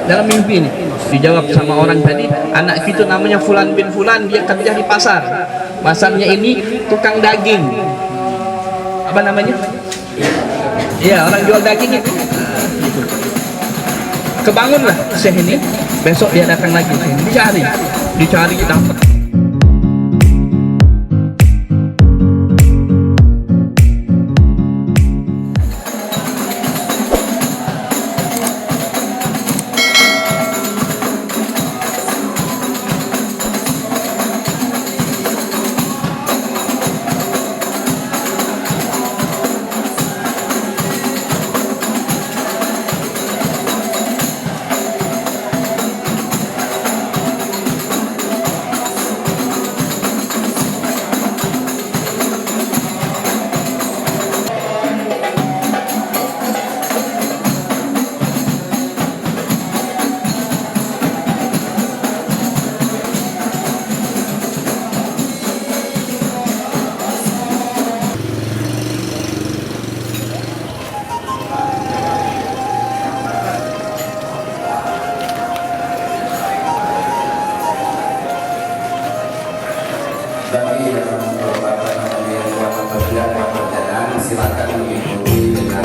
dalam mimpi ini. Dijawab sama orang tadi, anak itu namanya Fulan bin Fulan, dia kerja di pasar. Pasarnya ini tukang daging. Apa namanya? Iya, orang jual daging itu. Kebangunlah Syekh ini, besok dia datang lagi, dicari dapat. Bagi yang berbakat yang kuat berjalan perjalanan, silakan mengikuti dengan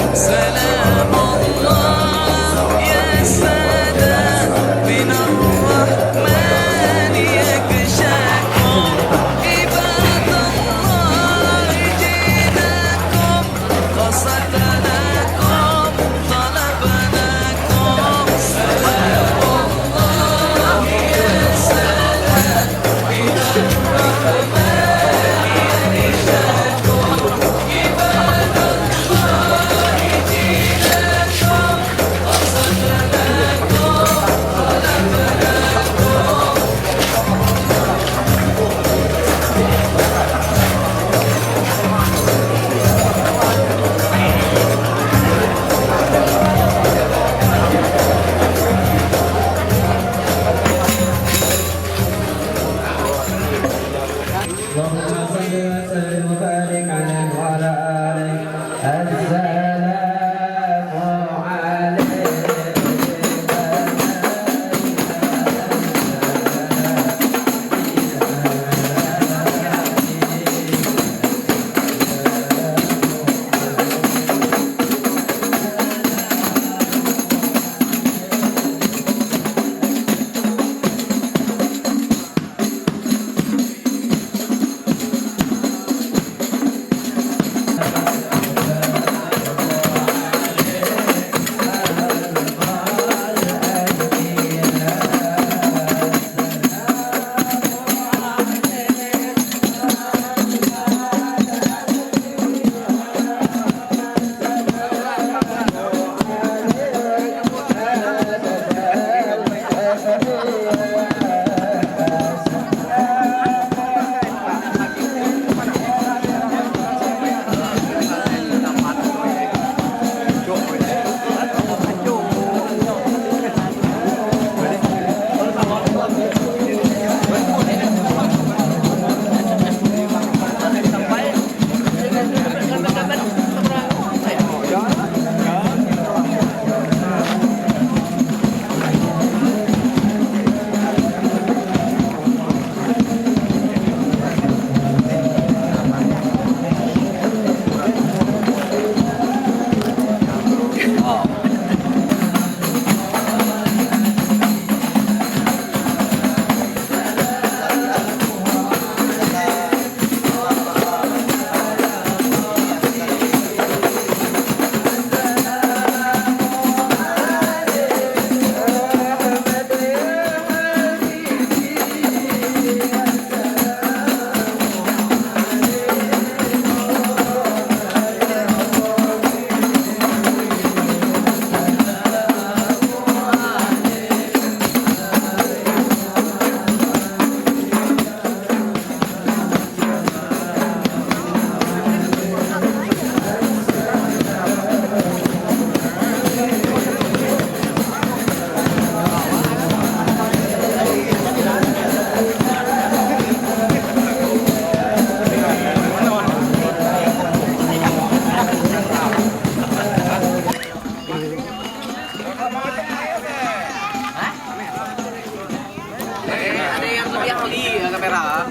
merah.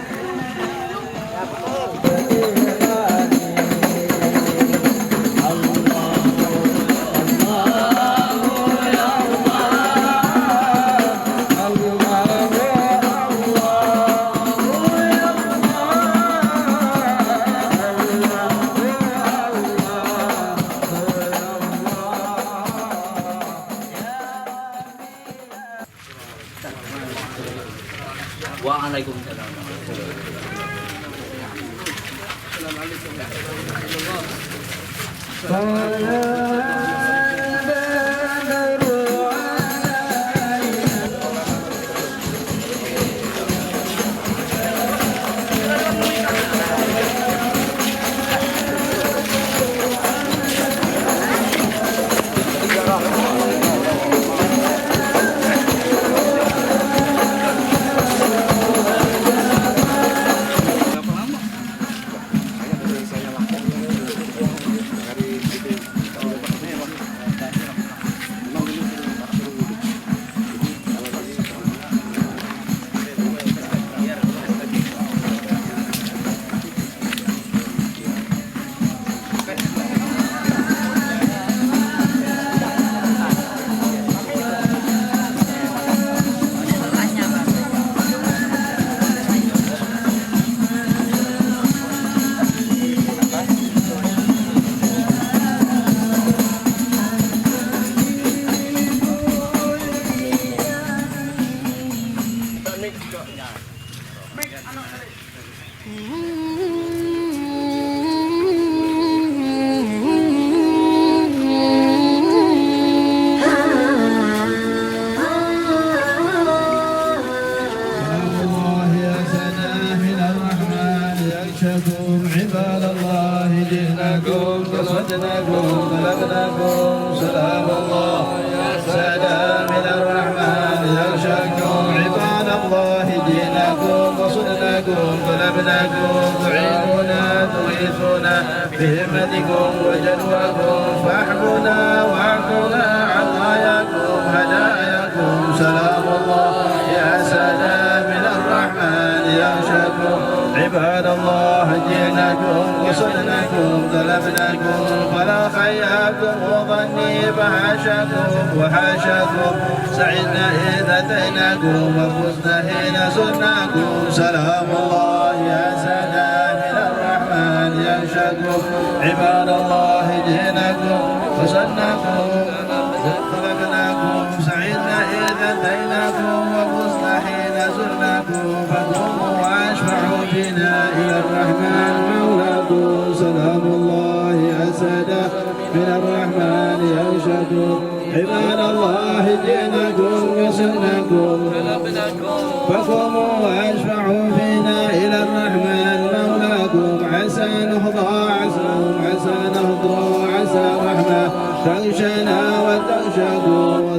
Waalaikumsalam. عباد الله جئناكم قصدناكم طلبناكم سلام الله يا سلام من الرحمن يغشاكم عباد الله جئناكم قصدناكم طلبناكم تعينونا تغيثونا بهمتكم وجلواكم فاحبونا واعطونا عطاياكم هداياكم سلام الله يا سلام من الرحمن يغشاكم عباد الله جئناكم وصلناكم طلبناكم فلا خياكم وظني فحاشاكم وحاشاكم سعدنا إذ أتيناكم وفزنا حين زرناكم سلام الله يا سلام من الرحمن يغشاكم عباد الله جئناكم وصلناكم طلبناكم سعدنا إذ أتيناكم وفزنا حين زرناكم فقوموا واشفعوا بنا إلى الرحمن مولاكم سلام الله أسدا من الرحمن يغشاكم عباد الله جئناكم وسلناكم فقوموا واشفعوا بنا إلى الرحمن مولاكم عسى نهضى عسى نهضى عسى الرحمن تغشنا وتغشاكم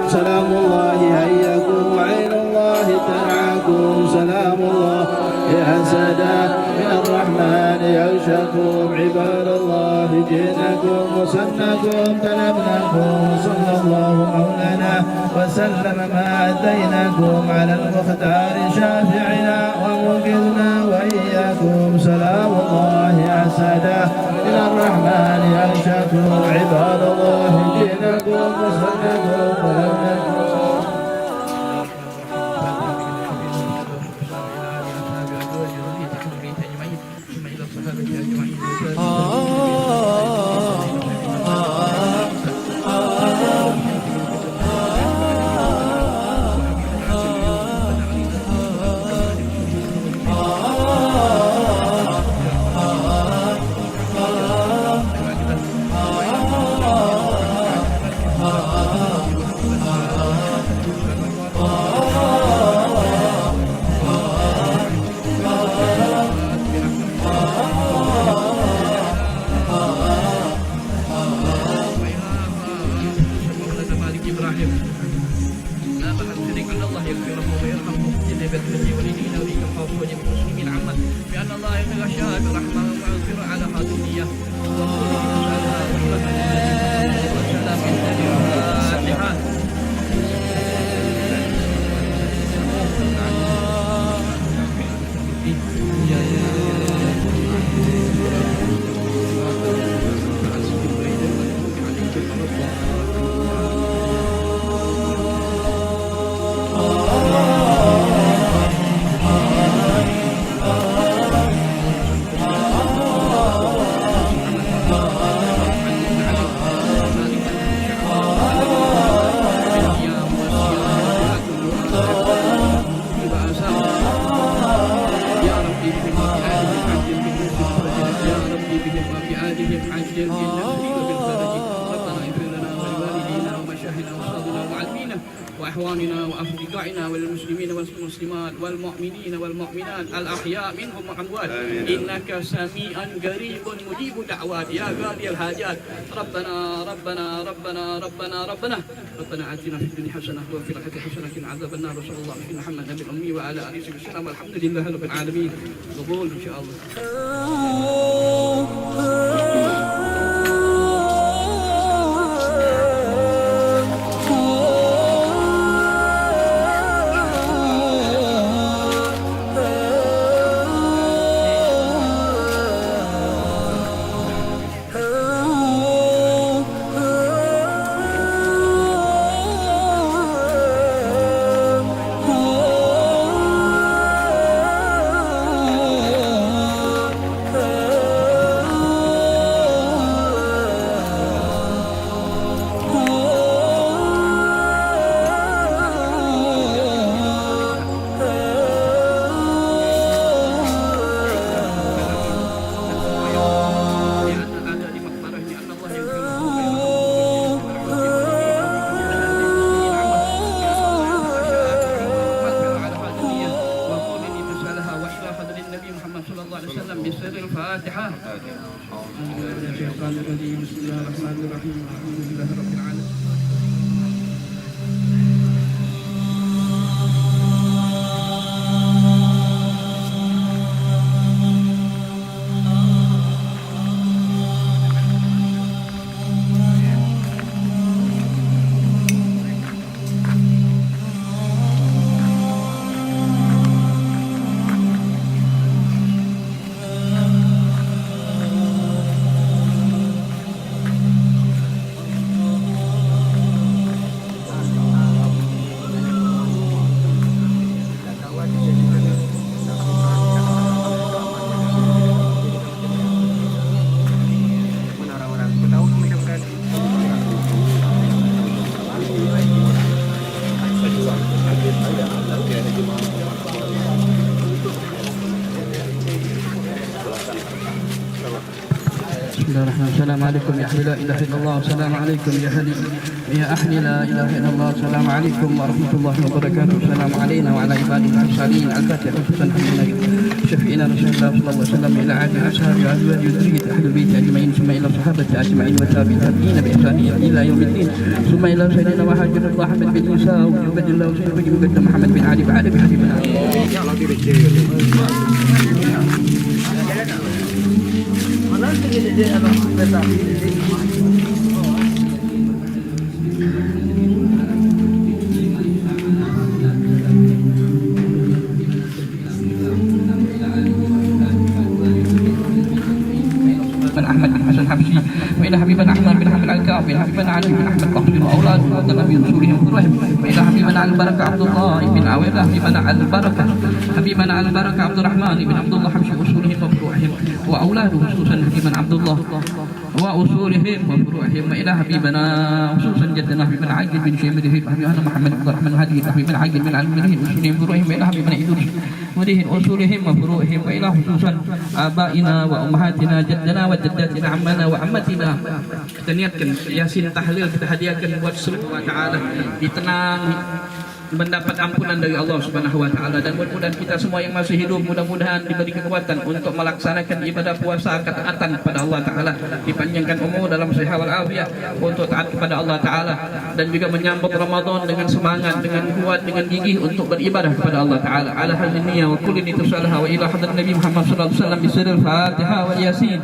سلام الله هياكم وعين الله ترعاكم سلام الله يا سادة من الرحمن يغشاكم عباد الله جئناكم وصلناكم طلبناكم صلى الله مولانا وسلم ما أتيناكم على المختار شافعنا وموقظنا وإياكم سلام الله يا سادة من الرحمن يغشاكم عباد الله جئناكم وصلناكم طلبناكم بالجنب النفسي وبالفرج. ربنا اغفر لنا ولوالدينا ومشايخنا وأستاذنا ومعلمينا وإخواننا وأصدقائنا والمسلمين والمسلمات والمؤمنين والمؤمنات الأحياء منهم والأموات إنك سميع قريب مجيب دعوات يا قاضي الحاجات. ربنا ربنا ربنا ربنا ربنا ربنا آتنا في الدنيا حسنة وفي الآخرة حسنة وقنا عذاب النار. وصلى الله على محمد النبي الأمي وعلى آله وصحبه وسلم والحمد لله رب العالمين. قبول إن شاء الله. بسر الفاتحة. من الشيطان الرجيم. بسم الله الرحمن الرحيم. الحمد لله رب العالمين. السلام عليكم يا أهل لا إله إلا الله. السلام عليكم يا أهل لا إله إلا الله. السلام عليكم ورحمة الله وبركاته. السلام علينا وعلى عباد المرسلين. الفاتحة خصوصا شفينا رسول الله صلى الله عليه وسلم إلى عاد أصحاب وأزواج ذرية أهل البيت أجمعين ثم إلى الصحابة أجمعين والتابعين بإحسان إلى يوم الدين ثم إلى سيدنا وحاجر الله محمد بن موسى وعبد الله وسيدنا محمد بن علي بعد بحبيبنا. أحمد بن حسن حبشي وإلى حبيبنا أحمد بن حمد الكعب وإلى حبيبنا علي بن أحمد بخشي وأولاده وقدم برسولهم إبراهيم وإلى حبيبنا البركة عبد الله بن وإلى حبيبنا البركة عبد الرحمن بن عبد الله حبشي وأصولهم وفروعهم وأولاده خصوصا حبيبنا عبد الله وأصولهم وفروعهم وإلى حبيبنا خصوصا جدنا حبيبنا عاجل بن شيمره وحبيبنا محمد عبد الرحمن هادي وحبيبنا عاجل بن علمه وأصولهم وفروعهم وإلى حبيبنا إدريس ودين أصولهم وفروعهم وإلى خصوصا آبائنا وأمهاتنا جدنا وجداتنا عمنا وعمتنا. Kita niatkan Yasin tahlil kita hadiahkan buat semua Ta'ala ditenang mendapat ampunan dari Allah Subhanahu wa taala dan mudah-mudahan kita semua yang masih hidup mudah-mudahan diberi kekuatan untuk melaksanakan ibadah puasa ketaatan kepada Allah taala, dipanjangkan umur dalam sehat wal afiat untuk taat kepada Allah taala dan juga menyambut Ramadan dengan semangat, dengan kuat, dengan gigih untuk beribadah kepada Allah taala. Ala hadhihi niyyah wa kulli nitusalaha wa ila hadrat Nabi Muhammad sallallahu alaihi wasallam bisirril Fatihah wal Yasin.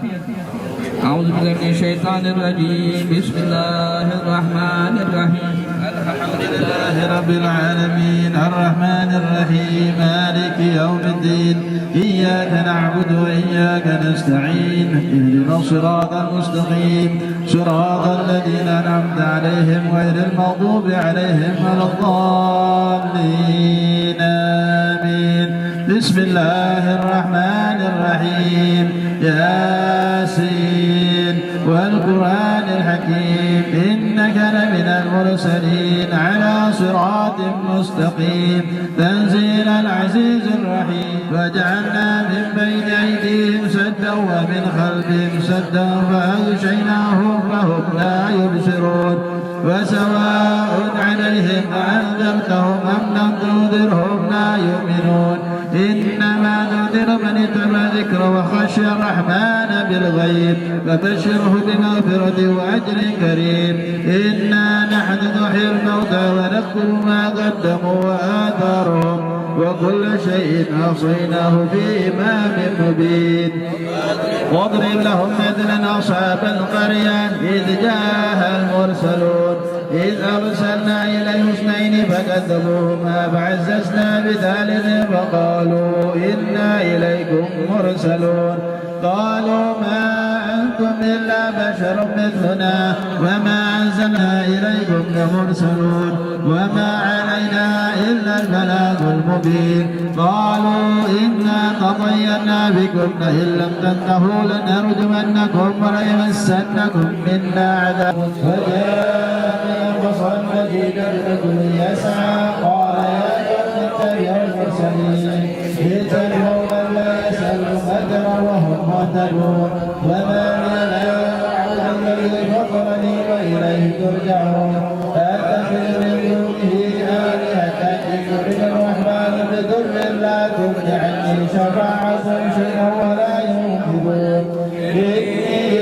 أعوذ بالله من الشيطان الرجيم. بسم الله الرحمن الرحيم. الحمد لله رب العالمين الرحمن الرحيم مالك يوم الدين إياك نعبد وإياك نستعين اهدنا الصراط المستقيم صراط الذين أنعمت عليهم غير المغضوب عليهم ولا الضالين آمين. بسم الله الرحمن الرحيم. ياسين والقرآن الحكيم إنك لمن المرسلين على صراط مستقيم تنزيل العزيز الرحيم وجعلنا من بين أيديهم سدا ومن خلفهم سدا فأغشينا لا يبصرون وسواء عليهم أنذرتهم أم لم تنذرهم لا يؤمنون إنما تنذر من اتبع الذكر وخشي الرحمن بالغيب فبشره بمغفرة وأجر كريم إنا نحن نحيي الموتى ونكتب ما قدموا وآثارهم وكل شيء أحصيناه في إمام مبين واضرب لهم مثلا أصحاب القرية إذ جاءها المرسلون إذ أرسلنا إليهم اثنين فكذبوهما فعززنا بثالث فقالوا إنا إليكم مرسلون قالوا ما أنتم إلا بشر مثلنا وما أنزلنا إليكم لمرسلون وما علينا إلا البلاغ المبين قالوا إنا تطيرنا بكم لئن لم تنتهوا لنرجمنكم وليمسنكم منا عذاب وجاء بصر مجيد الرجل يسعى قال يا قوم اتبعوا المرسلين اتبعوا من لا يسأل أجرا وهم مهتدون وما لي لا أعبد الذي فطرني وإليه ترجعون أتخذ من دونه آلهة إن يرد الرحمن بضر لا تغن عني شفاعتهم شيئا ولا ينقذون إني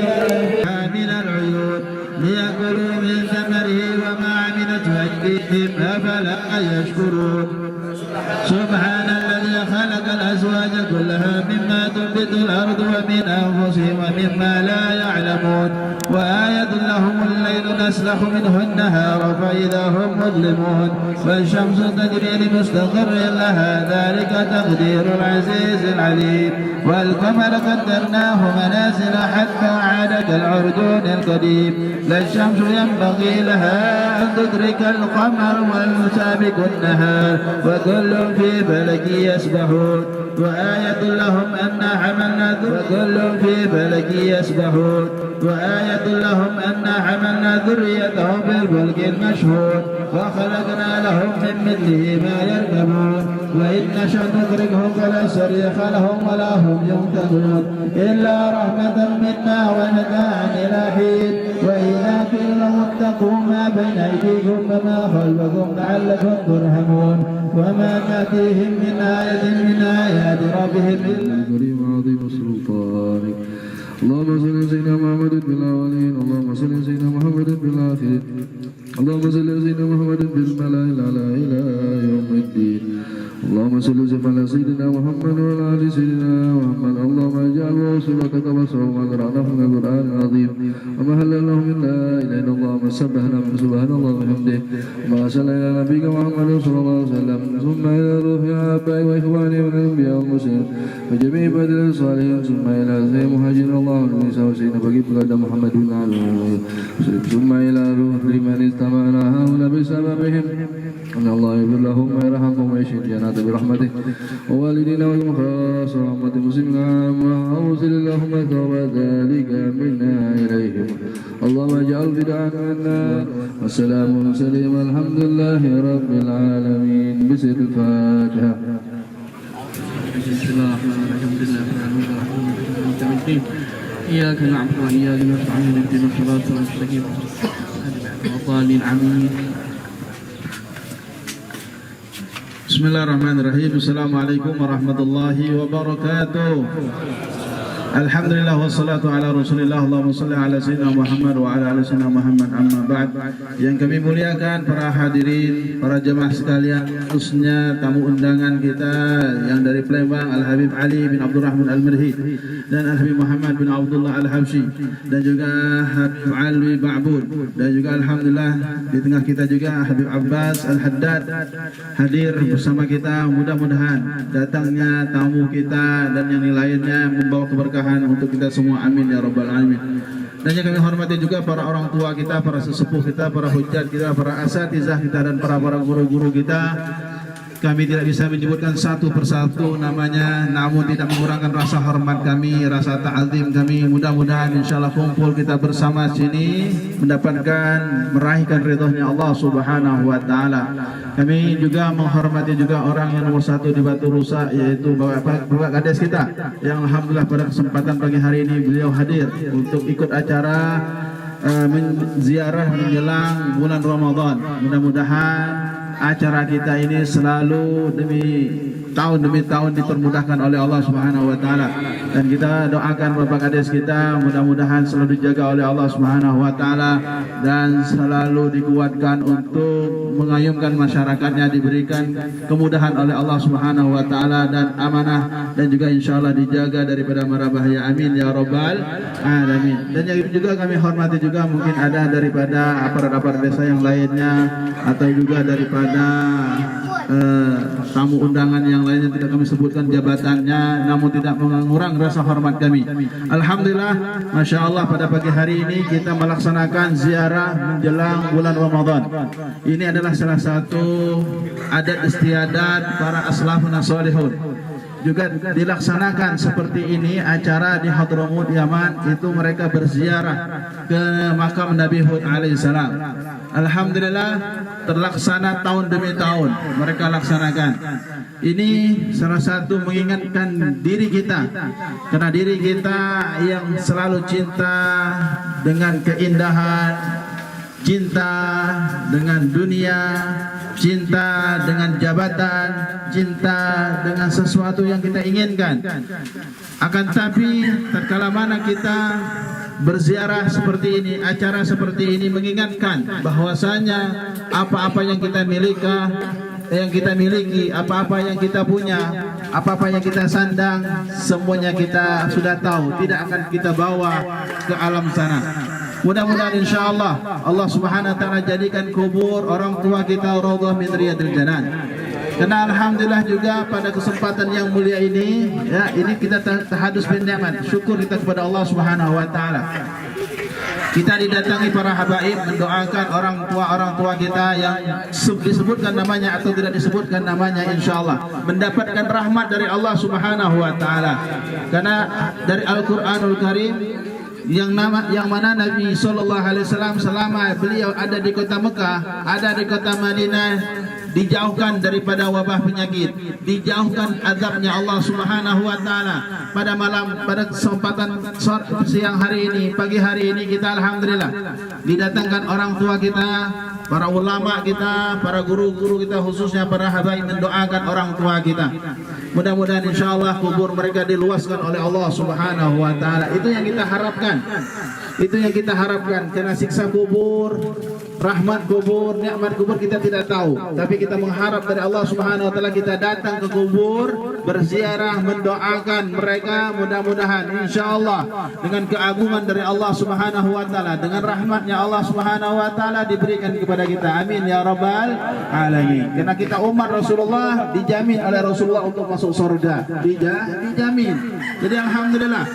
من العيون ليأكلوا من ثمره وما عملته أيديهم أفلا يشكرون سبحان الذي خلق الأزواج كلها مما تنبت الأرض ومن أنفسهم ومما لا يعلمون وآية لهم الليل نسلخ منه النهار فإذا هم مظلمون والشمس تجري لمستقر لها ذلك تقدير العزيز العليم والقمر قدرناه منازل حتى عاد كالعرجون القديم لا الشمس ينبغي لها أن تدرك القمر والسابق النهار وكل في فلك يسبحون وآية لهم أنا حملنا وكل في فلك يسبحون وآية لهم أنا حملنا ذريتهم بالفلك المشهور وخلقنا لهم من مثله ما يركبون وإن نشأ نغرقهم فلا صريخ لهم ولا هم ينقذون إلا رحمة منا ومتاعا إلى حين وإذا قيل لهم اتقوا ما بين أيديكم وما خلفكم لعلكم ترحمون وما تأتيهم من آية من آيات ربهم إلا الكريم عظيم سلطانك اللهم صل على سيدنا محمد في الأولين اللهم صل على سيدنا محمد في الآخرين اللهم صل على سيدنا محمد في الملأ الأعلى إلى يوم الدين اللهم صل على سيدنا محمد وعلى آل سيدنا محمد اللهم اجعل وصلتك وصوم أجرنا من القرآن العظيم وما هل له من لا إله إلا الله ما سبحنا من سبحان الله وبحمده وما صلى على نبيك محمد صلى الله عليه وسلم ثم إلى روح آبائي وإخواني من الأنبياء والمرسلين وجميع بدر الصالحين ثم إلى سيدنا مهاجر الله والنساء وسيدنا بقي بلاد محمد بن علي ثم إلى روح لمن استمعنا هؤلاء بسببهم أن الله يغفر لهم ويرحمهم ويشهد جنات برحمته ووالدينا والمخاص ورحمة المسلمين عامة أوصل اللهم ثواب ذلك منا إليهم اللهم اجعل بدعا منا والسلام سليم الحمد لله رب العالمين بسر الفاتحة بسم الله الرحمن الرحيم إياك نعبد وإياك نستعين اهدنا الصراط المستقيم وضالين آمين Bismillahirrahmanirrahim. Assalamualaikum warahmatullahi wabarakatuh. Alhamdulillah wassalatu ala rasulillah. Allahumma salli ala sayyidina Muhammad wa ala ali sayyidina Muhammad amma ba'd. Yang kami muliakan para hadirin, para jemaah sekalian, khususnya tamu undangan kita yang dari Palembang, Al-Habib Ali bin Abdurrahman Al-Mirhid dan Al-Habib Muhammad bin Abdullah Al-Habsyi dan juga Habib Alwi Ba'bud dan juga alhamdulillah di tengah kita juga Habib Abbas Al-Haddad hadir bersama kita. Mudah-mudahan datangnya tamu kita dan yang lainnya membawa keberkahan untuk kita semua, amin ya rabbal alamin. Dan yang kami hormati juga para orang tua kita, para sesepuh kita, para hujjat kita, para asatizah kita dan para guru-guru kita. Kami tidak bisa menyebutkan satu persatu namanya, namun tidak mengurangkan rasa hormat kami, rasa ta'zim kami. Mudah-mudahan insyaallah kumpul kita bersama sini mendapatkan meraihkan ridhonya Allah Subhanahu wa taala. Kami juga menghormati juga orang yang nomor satu di Batu Rusa, yaitu Bapak Kades kita yang alhamdulillah pada kesempatan pagi hari ini beliau hadir untuk ikut acara ziarah menjelang bulan Ramadan. Mudah-mudahan acara kita ini selalu demi tahun dipermudahkan oleh Allah Subhanahu wa taala, dan kita doakan Bapak Kades kita mudah-mudahan selalu dijaga oleh Allah Subhanahu wa taala dan selalu dikuatkan untuk mengayunkan masyarakatnya, diberikan kemudahan oleh Allah Subhanahu wa taala dan amanah, dan juga insyaallah dijaga daripada mara bahaya. Amin ya rabbal alamin. Dan yang juga kami hormati juga mungkin ada daripada aparat-aparat desa yang lainnya atau juga daripada tamu undangan yang lainnya tidak kami sebutkan jabatannya, namun tidak mengurang rasa hormat kami. Alhamdulillah, Masya Allah, pada pagi hari ini kita melaksanakan ziarah menjelang bulan Ramadan. Ini adalah salah satu adat istiadat para aslafun as-salihun. Juga dilaksanakan seperti ini acara di Hadramut Yaman, itu mereka berziarah ke makam Nabi Hud alaihissalam. Alhamdulillah terlaksana tahun demi tahun mereka laksanakan. Ini salah satu mengingatkan diri kita, karena diri kita yang selalu cinta dengan keindahan, cinta dengan dunia, cinta dengan jabatan, cinta dengan sesuatu yang kita inginkan. Akan tapi tatkala mana kita berziarah seperti ini, acara seperti ini mengingatkan bahwasanya apa-apa yang kita miliki, apa-apa yang kita punya, apa-apa yang kita sandang, semuanya kita sudah tahu, tidak akan kita bawa ke alam sana. Mudah-mudahan insyaallah Allah Subhanahu wa taala jadikan kubur orang tua kita raudhah min riyadil janan. Karena alhamdulillah juga pada kesempatan yang mulia ini, ya, ini kita tahadus bin ni'mat. Syukur kita kepada Allah Subhanahu wa taala. Kita didatangi para habaib mendoakan orang tua kita yang disebutkan namanya atau tidak disebutkan namanya, insyaallah mendapatkan rahmat dari Allah Subhanahu wa taala. Karena dari Al-Qur'anul Karim yang mana Nabi sallallahu alaihi wasallam selama beliau ada di kota Mekah, ada di kota Madinah, dijauhkan daripada wabah penyakit, dijauhkan azabnya Allah Subhanahu wa taala. Pada kesempatan siang hari ini, pagi hari ini, kita alhamdulillah didatangkan orang tua kita, para ulama kita, para guru-guru kita, khususnya para habaib mendoakan orang tua kita. Mudah-mudahan insyaallah kubur mereka diluaskan oleh Allah Subhanahu wa taala. Itu yang kita harapkan. Itu yang kita harapkan, karena siksa kubur, rahmat kubur, nikmat kubur kita tidak tahu, tapi kita mengharap dari Allah Subhanahu wa taala. Kita datang ke kubur, berziarah, mendoakan mereka, mudah-mudahan insyaallah dengan keagungan dari Allah Subhanahu wa taala, dengan rahmatnya Allah Subhanahu wa taala diberikan kepada kita. Amin ya rabbal alamin. Karena kita umat Rasulullah dijamin oleh Rasulullah untuk masuk surga, dijamin. Jadi alhamdulillah,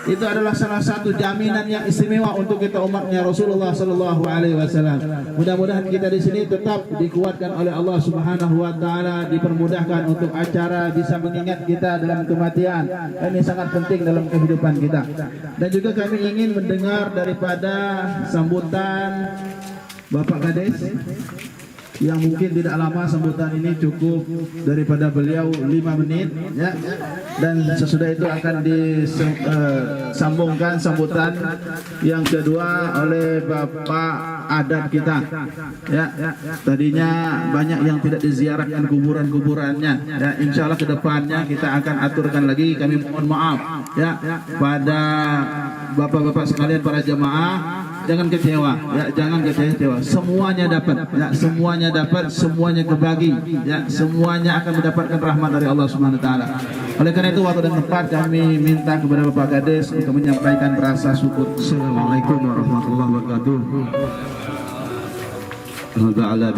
itu adalah salah satu jaminan yang istimewa untuk kita umatnya Rasulullah sallallahu alaihi wasallam. Mudah-mudahan kita di sini tetap dikuatkan oleh Allah Subhanahu wa taala, dipermudahkan untuk acara bisa mengingat kita dalam kematian. Ini sangat penting dalam kehidupan kita. Dan juga kami ingin mendengar daripada sambutan Bapak Kades, yang mungkin tidak lama sambutan ini, cukup daripada beliau 5 menit, ya. Dan sesudah itu akan disambungkan sambutan yang kedua oleh Bapak adat kita, ya. Tadinya banyak yang tidak diziarahkan kuburannya, ya. Insyaallah kedepannya kita akan aturkan lagi. Kami mohon maaf, ya, pada bapak-bapak sekalian, para jemaah, jangan kecewa, ya, jangan kecewa. Semuanya dapat, ya, semuanya dapat, semuanya kebagi, ya, semuanya akan mendapatkan rahmat dari Allah Subhanahu wa taala. Oleh karena itu, waktu dan tempat kami minta kepada Bapak Kades untuk menyampaikan rasa syukur. Assalamualaikum warahmatullahi wabarakatuh. Alhamdulillah,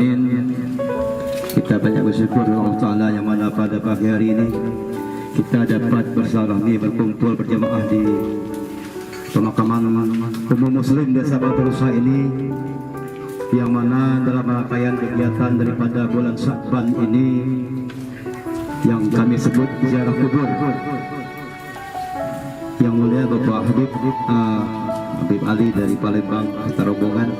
kita banyak bersyukur kepada Allah Taala yang mana pada pagi hari ini kita dapat bersalahi, berkumpul berjamaah di pemakaman umum Muslim Desa Batu Rusa ini, yang mana dalam rangkaian kegiatan daripada bulan Sya'ban ini yang kami sebut ziarah kubur. Yang mulia Bapak Habib Ali dari Palembang, kita rombongan,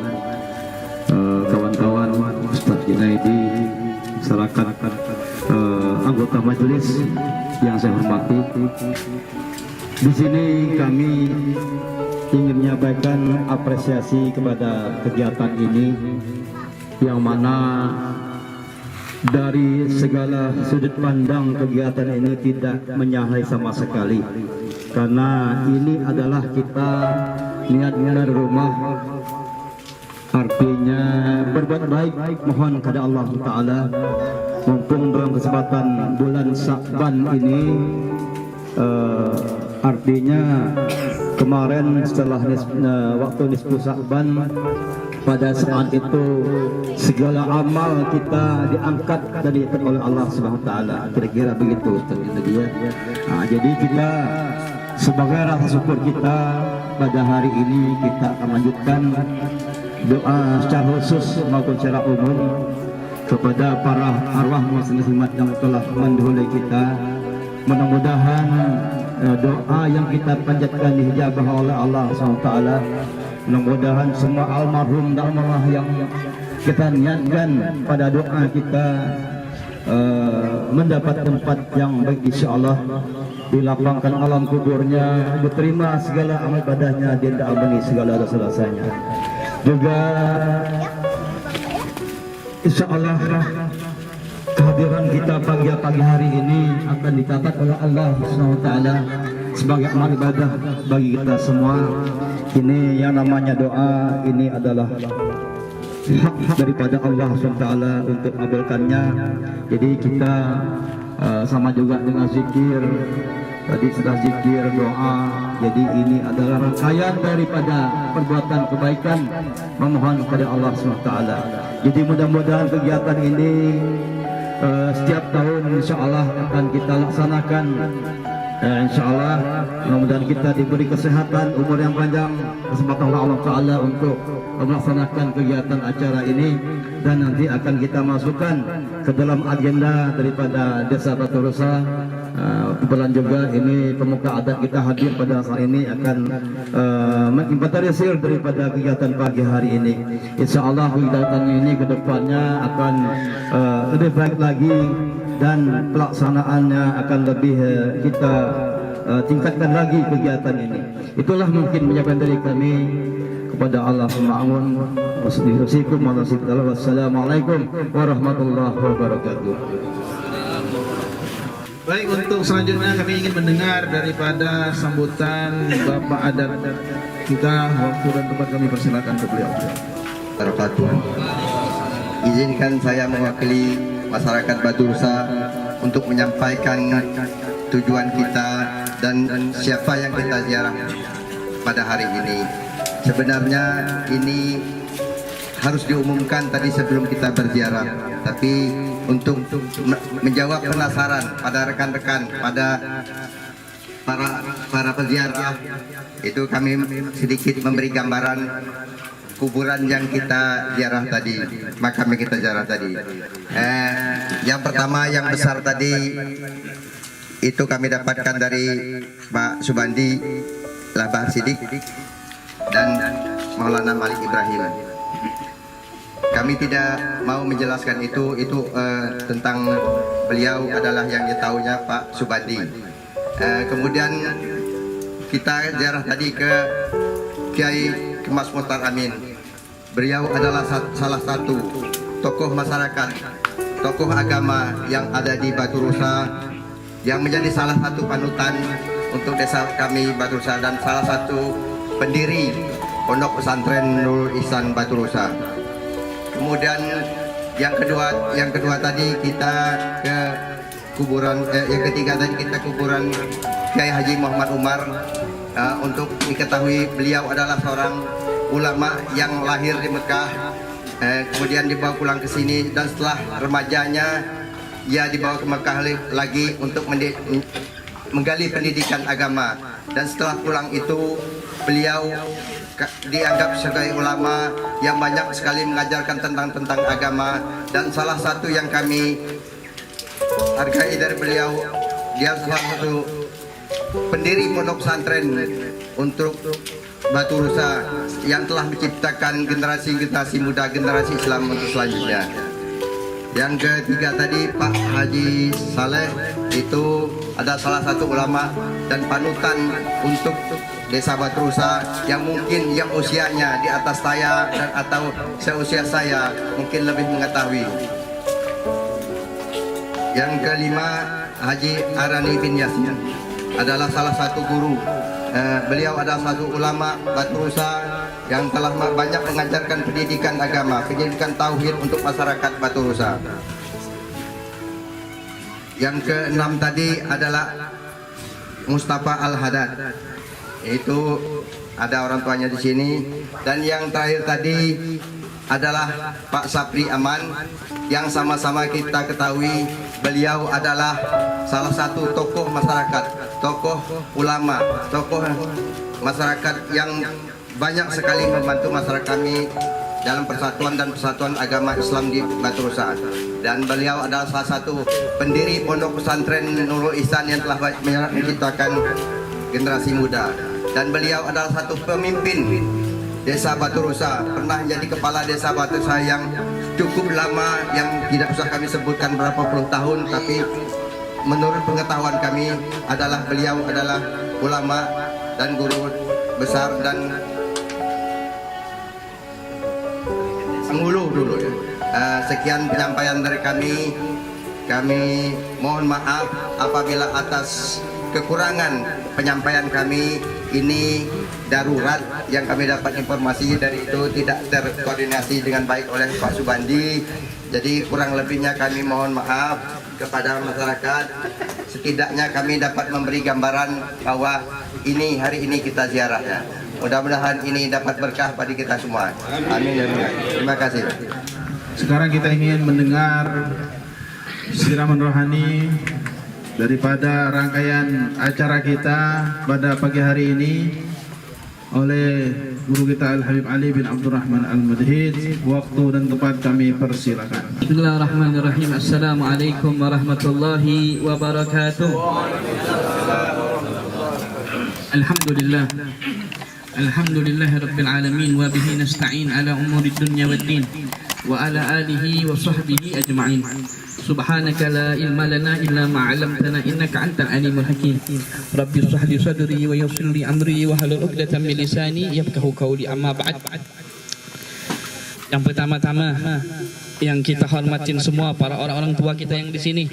kawan-kawan, Ustaz Junaidi, masyarakat, anggota majelis yang saya hormati. Di sini kami ingin menyampaikan apresiasi kepada kegiatan ini, yang mana dari segala sudut pandang kegiatan ini tidak menyalahi sama sekali, karena ini adalah kita niatnya dari rumah, artinya berbuat baik, mohon kepada Allah Ta'ala. Mumpung dalam kesempatan bulan Sya'ban ini, artinya kemarin setelah waktu nisfu Sya'ban, pada saat itu segala amal kita diangkat dan diangkat oleh Allah Subhanahu wa taala. Kira-kira begitu ya. Jadi kita sebagai rasa syukur kita pada hari ini, kita akan lanjutkan doa secara khusus maupun secara umum kepada para arwah muslimat yang telah mendahului kita. Mudah-mudahan doa yang kita panjatkan dijabah oleh Allah SWT. Mudah-mudahan semua almarhum dan almarhumah yang kita niatkan pada doa kita mendapat tempat yang baik insyaallah, dilapangkan alam kuburnya, diterima segala amal ibadahnya, dan diampuni segala dosa-dosanya. Juga insyaallah kehadiran kita pagi hari ini akan dicatat oleh Allah Subhanahu wa taala sebagai amal ibadah bagi kita semua. Ini yang namanya doa, ini adalah hak daripada Allah Subhanahu wa taala untuk mengabulkannya. Jadi kita sama juga dengan zikir. Tadi sudah zikir, doa. Jadi ini adalah rangkaian daripada perbuatan kebaikan, memohon kepada Allah Subhanahu wa taala. Jadi mudah-mudahan kegiatan ini setiap tahun insyaallah akan kita laksanakan. Insyaallah mudah-mudahan kita diberi kesehatan, umur yang panjang, kesempatan Allah Ta'ala untuk melaksanakan kegiatan acara ini, dan nanti akan kita masukkan ke dalam agenda daripada Desa Batu Rusa. Kebetulan juga ini pemuka adat kita hadir pada saat ini akan menginventarisir daripada kegiatan pagi hari ini. Insyaallah kegiatan ini kedepannya akan lebih baik lagi dan pelaksanaannya akan lebih kita tingkatkan lagi kegiatan ini. Itulah mungkin penyampaian dari kami kepada Allah Subhanahu wa taala. Wassalamualaikum warahmatullahi wabarakatuh. Baik, untuk selanjutnya kami ingin mendengar daripada sambutan Bapak adat kita. Waktu dan tempat kami persilakan ke beliau. Barakatuh. Izinkan saya mewakili masyarakat Batu Rusa untuk menyampaikan tujuan kita dan siapa yang kita ziarah pada hari ini. Sebenarnya ini harus diumumkan tadi sebelum kita berziarah, tapi untuk menjawab penasaran pada rekan-rekan, pada para peziarah, itu kami sedikit memberi gambaran kuburan yang kita ziarah tadi, makam yang kita ziarah tadi. Yang pertama, yang besar tadi itu kami dapatkan dari Pak Subandi Labah Sidik dan Maulana Malik Ibrahim. Kami tidak mau menjelaskan itu tentang beliau, adalah yang ditahunya Pak Subandi. Kemudian kita ziarah tadi ke Kiai Kemas Muhtar Amin. Beliau adalah salah satu tokoh masyarakat, tokoh agama yang ada di Batu Rusa, yang menjadi salah satu panutan untuk desa kami Batu Rusa, dan salah satu pendiri Pondok Pesantren Nurul Ihsan Batu Rusa. Kemudian yang kedua tadi kita ke kuburan, yang ketiga tadi kita kuburan Kiai Haji Muhammad Umar. Untuk diketahui beliau adalah seorang ulama yang lahir di Mekah, kemudian dibawa pulang ke sini, dan setelah remajanya ia dibawa ke Mekah lagi untuk menggali pendidikan agama, dan setelah pulang itu beliau dianggap sebagai ulama yang banyak sekali mengajarkan tentang agama. Dan salah satu yang kami hargai dari beliau, dia salah satu pendiri pondok pesantren untuk Batu Rusa yang telah menciptakan generasi muda, generasi Islam untuk selanjutnya. Yang ketiga tadi Pak Haji Saleh, itu ada salah satu ulama dan panutan untuk Desa Batu Rusa yang mungkin yang usianya di atas saya dan atau seusia saya mungkin lebih mengetahui. Yang kelima, Haji Arani bin Yasin adalah salah satu guru. Beliau adalah satu ulama Batu Rusa yang telah banyak mengajarkan pendidikan agama, pendidikan tauhid untuk masyarakat Batu Rusa. Yang keenam tadi adalah Mustafa Al-Haddad, itu ada orang tuanya di sini. Dan yang terakhir tadi adalah Pak Sapri Aman, yang sama-sama kita ketahui beliau adalah salah satu tokoh masyarakat, tokoh ulama, tokoh masyarakat yang banyak sekali membantu masyarakat kami dalam persatuan dan persatuan agama Islam di Batu Rusa. Dan beliau adalah salah satu pendiri pondok pesantren Nurul Ihsan yang telah menciptakan generasi muda. Dan beliau adalah satu pemimpin Desa Batu Rusa, pernah jadi kepala Desa Batu Rusa yang cukup lama, yang tidak usah kami sebutkan berapa puluh tahun, tapi menurut pengetahuan kami adalah beliau adalah ulama dan guru besar dan penghulu dulu ya. Sekian penyampaian dari kami. Kami mohon maaf apabila atas kekurangan penyampaian kami ini darurat yang kami dapat informasi dari itu tidak terkoordinasi dengan baik oleh Pak Subandi. Jadi kurang lebihnya kami mohon maaf kepada masyarakat. Setidaknya kami dapat memberi gambaran bahwa ini hari ini kita ziarahnya. Mudah-mudahan ini dapat berkah bagi kita semua. Amin ya Allah. Terima kasih. Sekarang kita ingin mendengar siraman rohani daripada rangkaian acara kita pada pagi hari ini oleh guru kita Al-Habib Ali bin Abdurrahman Al-Mudhid. Waktu dan tempat kami persilakan. Bismillahirrahmanirrahim. Assalamualaikum warahmatullahi wabarakatuh. Alhamdulillah. Alhamdulillahi Rabbil Alamin wa bihi nasta'in ala umuri dunya wad din wa ala alihi wa sahbihi ajma'in. Subhanaka la ilma lana illa ma 'allamtana innaka antal alimul hakim. Rabbi shrah li sadri wa yassir li amri wa hlul 'uqdatam min lisani yafqahu qawli. Amma ba'd. Yang pertama-tama yang kita hormatin semua para orang-orang tua kita yang di sini,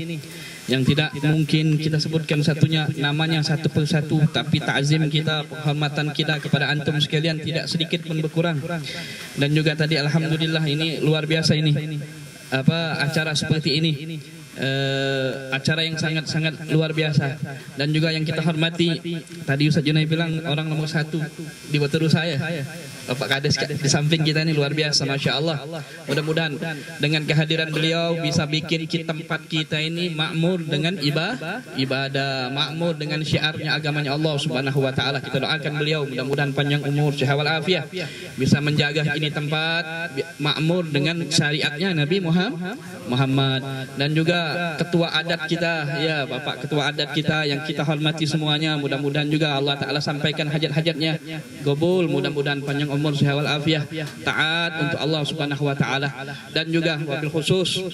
yang tidak mungkin kita sebutkan satunya namanya satu persatu, tapi takzim kita, penghormatan kita kepada antum sekalian tidak sedikit pun berkurang. Dan juga tadi alhamdulillah ini luar biasa ini acara seperti ini. Acara yang sangat-sangat luar biasa. Dan juga yang kita hormati, tadi Ustaz Junai bilang orang nomor 1 di Batu Rusa ya, Bapak Kades di samping kita ini luar biasa, Masya Allah. Mudah-mudahan dengan kehadiran beliau bisa bikin tempat kita ini makmur dengan ibadah, makmur dengan syiarnya agamanya Allah Subhanahu wa Ta'ala. Kita doakan beliau mudah-mudahan panjang umur, sehat walafiat, bisa menjaga ini tempat makmur dengan syariatnya Nabi Muhammad. Dan juga ketua adat kita ya, Bapak ketua adat kita yang kita hormati semuanya, mudah-mudahan juga Allah Ta'ala sampaikan hajat-hajatnya gobul, mudah-mudahan panjang umur, sehat walafiat, taat untuk Allah Subhanahu wa Ta'ala. Dan juga wabil khusus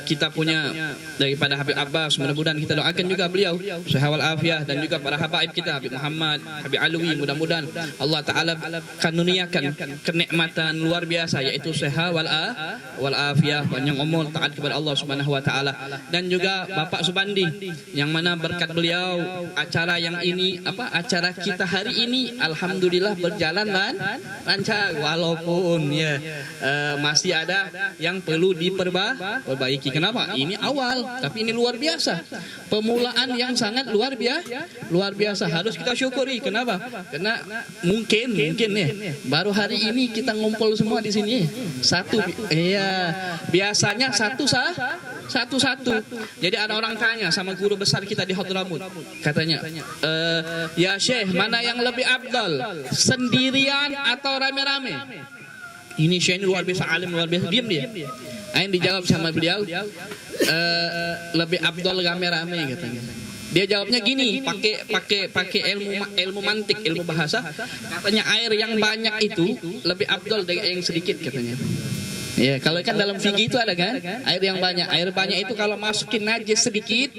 kita punya daripada Habib Abbas, mudah-mudahan kita doakan juga beliau sehat walafiat. Dan juga para habaib kita Habib Muhammad, Habib Alwi, mudah-mudahan Allah Ta'ala kanuniakan kenikmatan luar biasa yaitu sehat walafiat, panjang umur, taat kepada Allah Subhanahu wa Ta'ala. Dan juga Bapak Subandi yang mana berkat beliau acara yang ini acara kita hari ini alhamdulillah berjalan lancar, walaupun ya masih ada yang perlu diperbaiki. Kenapa? Ini awal, tapi ini luar biasa. Permulaan yang sangat luar biasa. Harus kita syukuri. Kenapa? Karena mungkin ya baru hari ini kita ngumpul semua di sini. Biasanya satu. Jadi ada orang tanya sama guru besar kita di Hadramut, katanya, ya Syekh, mana yang lebih afdal, sendirian atau rame-rame? Ini Syekh ini luar biasa, alim luar biasa, diam dia. Yang dijawab sama beliau, lebih afdal rame-rame katanya. Dia jawabnya gini, pakai ilmu mantik, ilmu bahasa. Katanya air yang banyak itu lebih afdal dari yang sedikit katanya. Ya, kalau kan dalam fikih itu ada kan, air yang banyak. Air banyak itu kalau masukin najis sedikit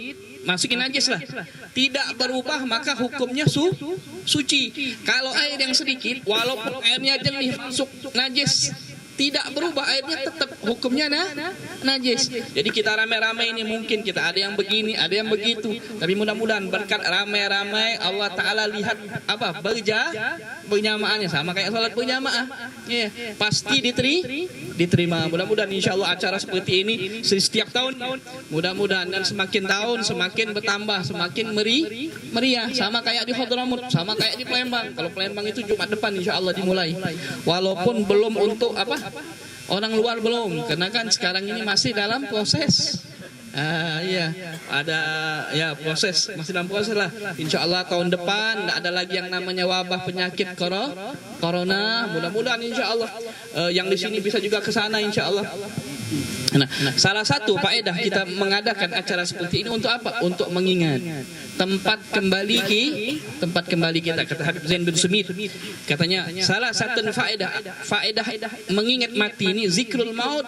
masukin najis lah. Tidak berubah maka hukumnya suci. Kalau air yang sedikit, walaupun airnya jernih masuk najis, tidak berubah, airnya tetap hukumnya najis. Jadi kita ramai-ramai ini mungkin kita ada yang begini, ada yang begitu, tapi mudah-mudahan berkat ramai-ramai Allah Ta'ala lihat apa berjamaahnya sama kayak salat berjamaah. Ya, pasti diterima. Mudah-mudahan insya Allah acara seperti ini setiap tahun, mudah-mudahan, dan semakin tahun semakin bertambah, semakin meriah, sama kayak di Hadramut, sama kayak di Palembang. Kalau Palembang itu Jumat depan insya Allah dimulai, walaupun belum untuk orang luar belum, karena kan sekarang ini masih dalam proses. Iya, ada ya proses, masih dalam proses lah. Insya Allah tahun depan tidak ada lagi yang namanya wabah penyakit corona. Mudah-mudahan insya Allah yang di sini bisa juga ke sana insya Allah. Nah, salah satu faedah kita mengadakan acara seperti ini untuk apa? Untuk mengingat tempat kembali kita. Kata Habib Zain bin Sumit, katanya salah satu faedah mengingat mati ini zikrul maut.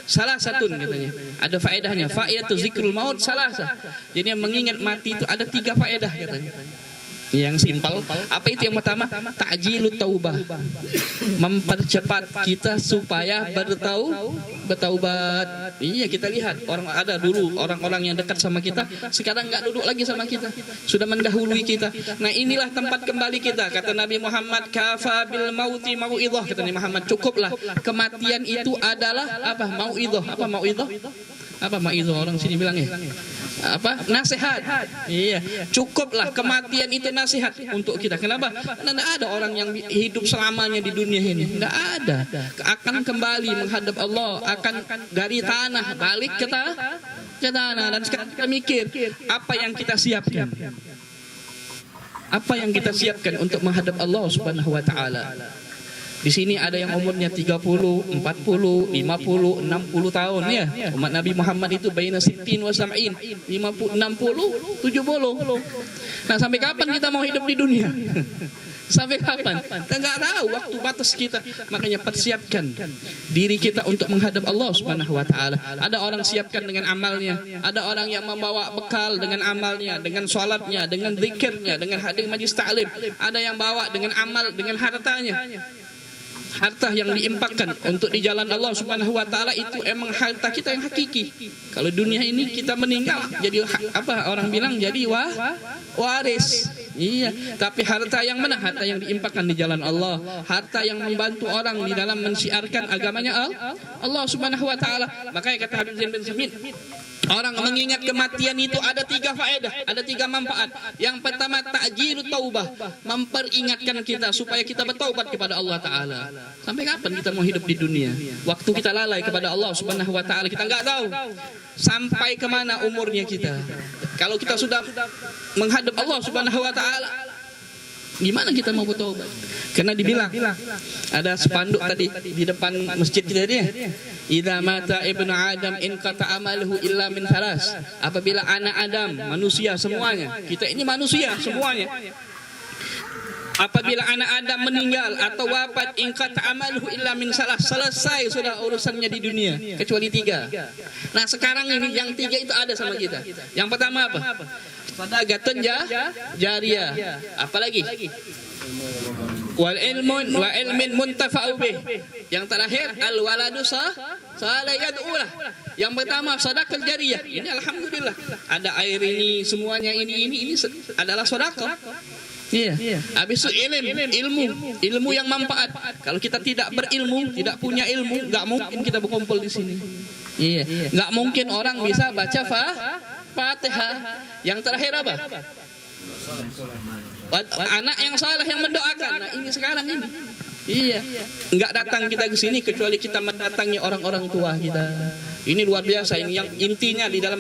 Salah satu katanya ada faedahnya. Faedah zikrul maut salah satu. Jadi yang mengingat mati itu ada 3 faedah katanya. Yang simpel, apa itu? Yang pertama, ta'jilut taubah, mempercepat kita supaya bertaubat. Iya, kita lihat orang-orang yang dekat sama kita sekarang nggak duduk lagi sama kita, sudah mendahului kita. Nah, inilah tempat kembali kita. Kata Nabi Muhammad, kafa bil mauti mau'idhah, kata Nabi Muhammad, cukuplah kematian itu adalah apa? Mau'idhah. Apa mau'idhah? Apa mau'idhah orang sini bilang ya? Apa? Nasihat. Iya, cukuplah kematian itu nasihat untuk kita. Kenapa? Karena tidak ada orang yang hidup selamanya di dunia ini. Tidak ada. Akan kembali menghadap Allah, akan dari tanah balik ke tanah. Dan sekarang kita mikir apa yang kita siapkan. Apa yang kita siapkan untuk menghadap Allah Subhanahu wa taala. Di sini ada yang umurnya 30, 40, 50, 60 tahun ya. Umat Nabi Muhammad itu baina 60 wa 70, 50, 60, 70. Nah, sampai kapan kita mau hidup di dunia? Sampai kapan? Kita nggak tahu waktu batas kita. Makanya persiapkan diri kita untuk menghadap Allah Subhanahu wa taala. Ada orang siapkan dengan amalnya, ada orang yang membawa bekal dengan amalnya, dengan salatnya, dengan zikirnya, dengan hadir majlis ta'lim. Ada yang bawa dengan amal, dengan hartanya. Harta yang diinfakkan untuk di jalan Allah Subhanahu wa taala itu emang harta kita yang hakiki. Kalau dunia ini kita meninggal jadi apa orang bilang jadi waris. Iya, tapi harta yang mana? Harta yang diinfakkan di jalan Allah, harta yang membantu orang di dalam mensiarkan agamanya Allah Subhanahu wa taala. Makanya kata Habib Zain bin Sumit, orang mengingat kematian itu ada 3 faedah, ada 3 manfaat. Yang pertama, ta'jilut taubah, memperingatkan kita supaya kita bertaubat kepada Allah Ta'ala. Sampai kapan kita mau hidup di dunia? Waktu kita lalai kepada Allah Subhanahu wa taala, kita nggak tahu sampai kemana umurnya kita. Kalau kita sudah menghadap Allah Subhanahu wa taala, gimana kita mau bertobat? Karena dibilang ada spanduk tadi di depan masjid kita dia. Idza mata ibnu Adam in qata amaluhu illa min thalas. Apabila anak Adam, manusia semuanya, kita ini manusia semuanya. Apabila anak Adam meninggal atau wafat, in qata amaluhu illa min salas, selesai sudah urusannya di dunia kecuali 3. Nah, sekarang ini yang 3 itu ada sama kita. Yang pertama apa? Sadaqatun jariyah. Apalagi? Wal ilmin muntafa'u bih. Yang terakhir al waladu salih yad'ulah. Yang pertama sedekah jariyah. Ini alhamdulillah. Ada air ini, semuanya ini adalah sedekah. Iya. Habis itu ilmu yang manfaat. Kalau kita tidak berilmu, tidak punya ilmu, enggak mungkin kita berkumpul di sini. Iya. Enggak mungkin orang bisa baca Fatihah. Yang terakhir apa? Anak yang saleh yang mendoakan. Nah, ini sekarang ini. Iya. Enggak datang kita ke sini kecuali kita mendatangi orang-orang tua kita. Ini luar biasa. Ini yang intinya di dalam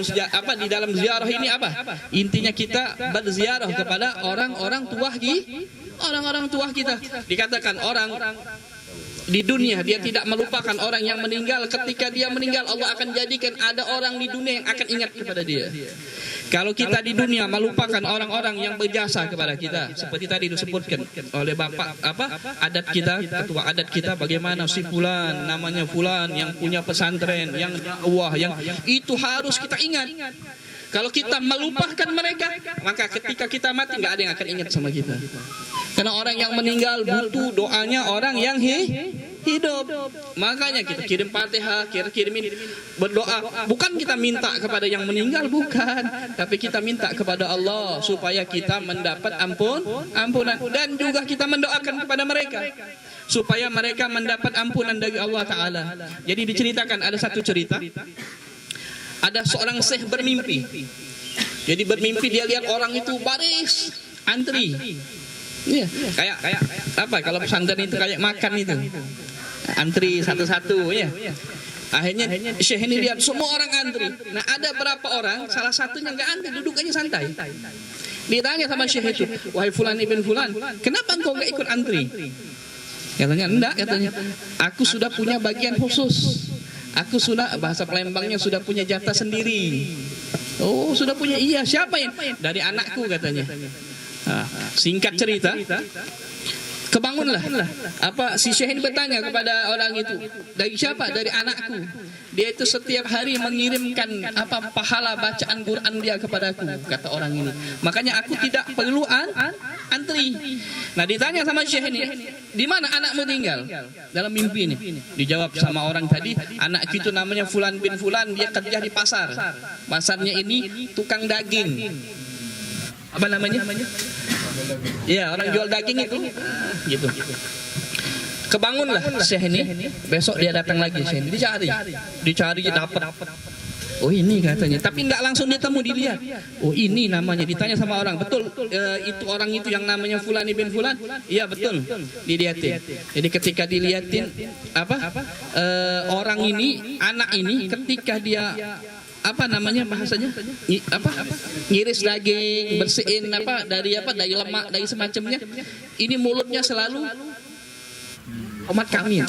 ziarah ini apa? Intinya kita berziarah kepada orang-orang tua kita. Dikatakan orang di dunia dia tidak melupakan orang yang meninggal. Ketika dia meninggal, Allah akan jadikan ada orang di dunia yang akan ingat kepada dia. Kalau kita di dunia melupakan orang-orang yang berjasa kepada kita, seperti tadi disebutkan oleh bapak adat kita, ketua adat kita, bagaimana si fulan, namanya fulan yang punya pesantren, yang dakwah, yang itu harus kita ingat. Kalau kita melupakan mereka, maka ketika kita mati nggak ada yang akan ingat sama kita. Karena orang yang meninggal butuh doanya orang yang hidup. Makanya kita kirim Fatihah, kirim ini, berdoa. Bukan kita minta kepada yang meninggal, bukan. Tapi kita minta kepada Allah supaya kita mendapat ampunan. Dan juga kita mendoakan kepada mereka supaya mereka mendapat ampunan dari Allah Ta'ala. Jadi diceritakan, ada satu cerita, ada seorang syekh bermimpi. Jadi bermimpi dia lihat orang itu baris antri. Iya, kayak apa kalau pesantren itu kayak makan itu. Antri satu-satu ya. Akhirnya syekh ini lihat semua orang antri. Nah, ada berapa orang, salah satunya enggak antri, duduk aja santai. Ditanya sama syekh itu, "Wahai fulan ibn fulan, kenapa engkau enggak ikut antri?" Katanya, "Enggak," katanya. "Aku sudah punya bagian khusus. Aku sudah, bahasa Palembangnya, sudah punya jatah sendiri." "Oh, sudah punya?" "Iya." "Siapa yang?" "Dari anakku," katanya. Nah, singkat cerita, kebangunlah si syekh ini bertanya kepada orang itu, "Dari siapa?" "Dari anakku. Dia itu setiap hari mengirimkan pahala bacaan Quran dia kepadaku," kata orang ini. "Makanya aku tidak perlu antri." Nah, ditanya sama syekh ini, "Di mana anakmu tinggal?" Dalam mimpi ini dijawab sama orang tadi, "Anak itu namanya Fulan bin Fulan, dia kerja di pasar. Pasarnya ini tukang daging." Apa namanya? Ya, orang jual daging itu. Gitu. Kebangunlah syekh ini. Besok dia datang lagi, syekh ini dicari dapat. "Oh, ini," katanya. Tapi enggak langsung ditemu, dilihat. "Oh, ini namanya." Ditanya sama orang, "Betul itu orang itu yang namanya Fulan ibn Fulan?" "Iya, betul." Dilihatin. Jadi ketika dilihatin orang ini, anak ini, ketika dia bahasanya ngiris daging, bersihin dari lemak, dari semacamnya, ini mulutnya selalu umat kami.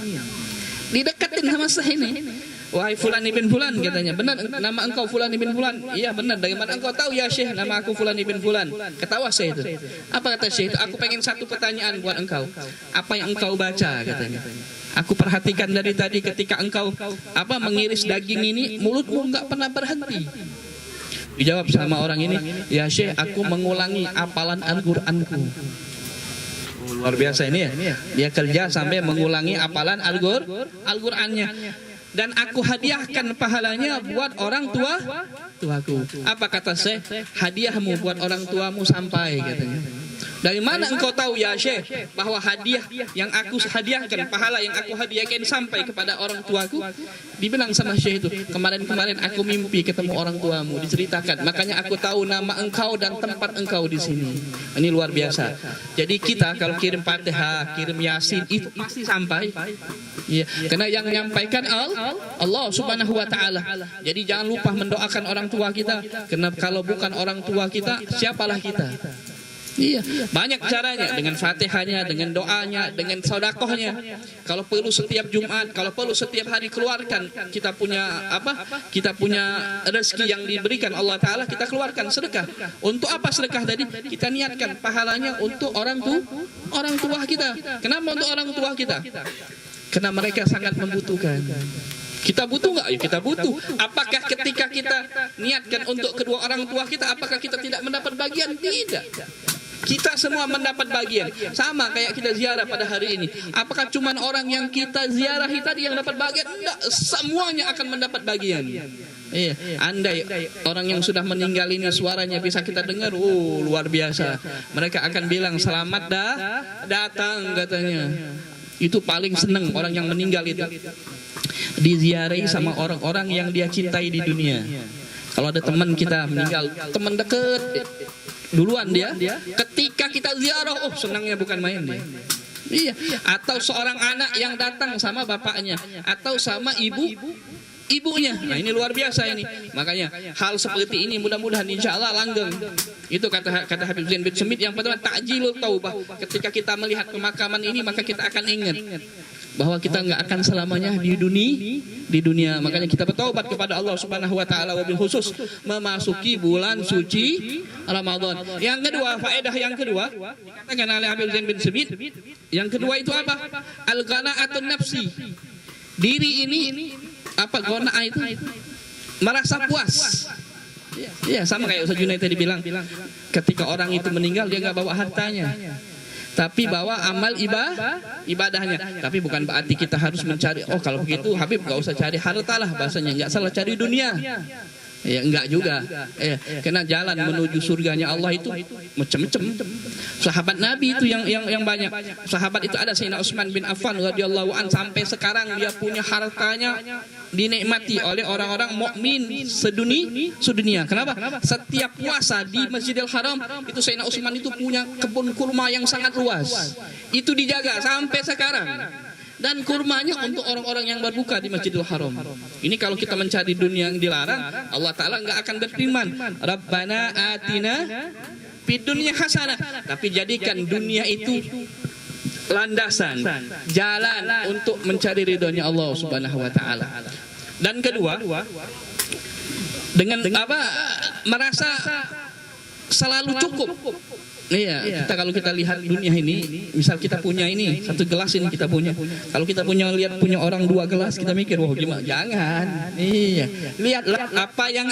Dideketin sama syekh ini, "Wahai Fulan ibn Fulan," katanya, "benar nama engkau Fulan ibn Fulan?" "Iya, benar." "Dari mana engkau tahu?" "Ya syekh, nama aku Fulan ibn Fulan." Ketawa syekh itu. "Apa?" kata syekh itu. "Aku pengen satu pertanyaan buat engkau. Apa yang engkau baca?" katanya. "Aku perhatikan dari tadi ketika engkau mengiris daging ini, mulutmu enggak pernah berhenti." Dijawab sama orang ini, "Ya syekh, aku mengulangi apalan Al-Qur'anku." Luar biasa ini ya. Dia kerja sampai mengulangi apalan Al-Qur'annya. "Dan aku hadiahkan pahalanya buat orang tuaku." Apa kata syekh? "Hadiahmu buat orang tuamu sampai," katanya. "Dari mana engkau tahu ya syekh bahwa hadiah yang aku hadiahkan, pahala yang aku hadiahkan sampai kepada orang tuaku?" Dibilang sama syekh itu, "Kemarin aku mimpi ketemu orang tuamu," diceritakan. "Makanya aku tahu nama engkau dan tempat engkau di sini." Ini luar biasa. Jadi kita kalau kirim Fatihah, kirim Yasin, itu pasti sampai. Ya, karena yang menyampaikan Allah Subhanahu wa taala. Jadi jangan lupa mendoakan orang tua kita. Karena kalau bukan orang tua kita, siapalah kita? Iya, banyak caranya, dengan Fatihahnya, dengan doanya, dengan sedekahnya. Kalau perlu setiap Jumat, kalau perlu setiap hari keluarkan. Kita punya Kita punya rezeki yang diberikan Allah Taala, kita keluarkan sedekah. Untuk apa sedekah tadi? Kita niatkan pahalanya untuk orang tua kita. Kenapa untuk orang tua kita? Karena mereka sangat membutuhkan. Kita butuh nggak? Ya kita butuh. Apakah ketika kita niatkan untuk kedua orang tua kita, apakah kita tidak mendapat bagian? Tidak. Kita semua mendapat bagian. Sama kayak kita ziarah pada hari ini. Apakah cuma orang yang kita ziarahi tadi yang dapat bagian? Tidak. Semuanya akan mendapat bagian. Iya. Andai orang yang sudah meninggal ini suaranya bisa kita dengar, luar biasa. Mereka akan bilang, "Selamat datang," katanya. Itu paling senang orang yang meninggal itu. Diziarahi sama orang-orang yang dia cintai di dunia. Kalau ada teman kita meninggal, teman dekat, duluan dia, ketika kita ziarah, senangnya bukan main dia. Iya. Atau seorang anak yang datang sama bapaknya, atau sama ibunya. Nah, ini luar biasa ini. Makanya hal seperti ini mudah-mudahan insya Allah langgeng. Itu kata Habib Zain bin Sumit, yang pertama ta'jilul taubah. Ketika kita melihat pemakaman ini, maka kita akan ingat bahwa kita nggak akan selamanya di dunia. Makanya kita bertaubat kepada Allah Subhanahu wa taala, wabil khusus memasuki bulan suci Ramadan. Yang kedua, faedah yang kedua dikatakan oleh Habib Zain bin Sumit, yang kedua itu apa? Al-qanaatun nafsi. Diri ini qanaah itu merasa puas. Iya, sama kayak Ustaz Junaid tadi bilang, ketika orang itu meninggal dia nggak bawa hartanya, tapi bawa amal ibadahnya. Tapi bukan berarti kita harus mencari, oh kalau begitu Habib nggak usah cari harta lah, bahasanya nggak salah cari dunia. Ya enggak juga. Karena jalan menuju surganya Allah itu macam-macam. Sahabat Nabi itu yang banyak. Sahabat itu ada Sayyidina Utsman bin Affan radhiyallahu an, sampai sekarang dia punya hartanya dinikmati oleh orang-orang mukmin sedunia. Kenapa? Setiap puasa di Masjidil Haram itu Sayyidina Utsman itu punya kebun kurma yang sangat luas. Itu dijaga sampai sekarang. Dan kurmanya untuk orang-orang yang berbuka di Masjidil Haram. Ini kalau kita mencari dunia yang dilarang, Allah Ta'ala nggak akan berfirman, Rabbana atina fid dunya hasanah. Tapi jadikan dunia itu landasan, jalan untuk mencari ridhonya Allah Subhanahu Wa Ta'ala. Dan kedua, dengan merasa selalu cukup. Iya, kalau kita lihat dunia ini, misal kita punya ini satu gelas ini kita punya. Kalau kita punya orang 2 gelas, kita mikir, wah gimana? Jangan. Iya, lihatlah apa yang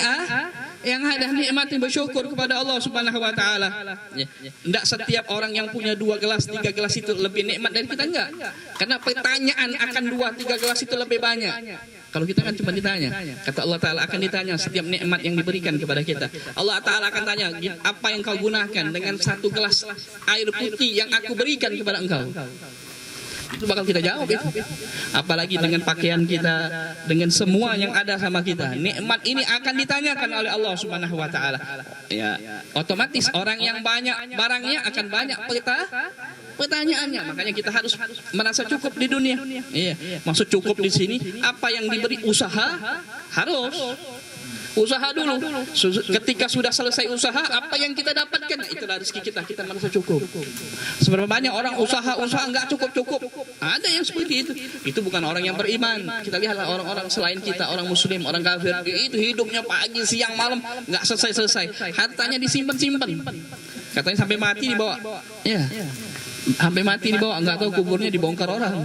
ada, nikmatin, bersyukur kepada Allah Subhanahu Wa Ta'ala. Tidak setiap orang yang punya 2 gelas, 3 gelas itu lebih nikmat dari kita, enggak. Karena pertanyaan akan 2-3 gelas itu lebih banyak. Kalau kita kan cuma ditanya, kata Allah Ta'ala akan ditanya setiap nikmat yang diberikan kepada kita. Allah Ta'ala akan tanya, apa yang kau gunakan dengan 1 gelas air putih yang aku berikan kepada engkau? Itu bakal kita jawab itu. Apalagi dengan pakaian kita, dengan semua yang ada sama kita. Nikmat ini akan ditanyakan oleh Allah Subhanahu Wa Ta'ala. Ya, otomatis orang yang banyak barangnya akan banyak pertanyaannya. Makanya kita harus merasa cukup di dunia. Iya. Maksud cukup di sini, apa yang diberi usaha harus usaha dulu. Ketika sudah selesai usaha, apa yang kita dapatkan, nah, itulah rezeki kita merasa cukup. Seberapa banyak orang usaha enggak cukup. Ada yang seperti itu. Itu bukan orang yang beriman. Kita lihatlah orang-orang selain kita, orang muslim, orang kafir, itu hidupnya pagi, siang, malam enggak selesai. Hartanya disimpan. Katanya sampai mati dibawa. Ya. Sampai mati dibawa, enggak tahu kuburnya dibongkar orang.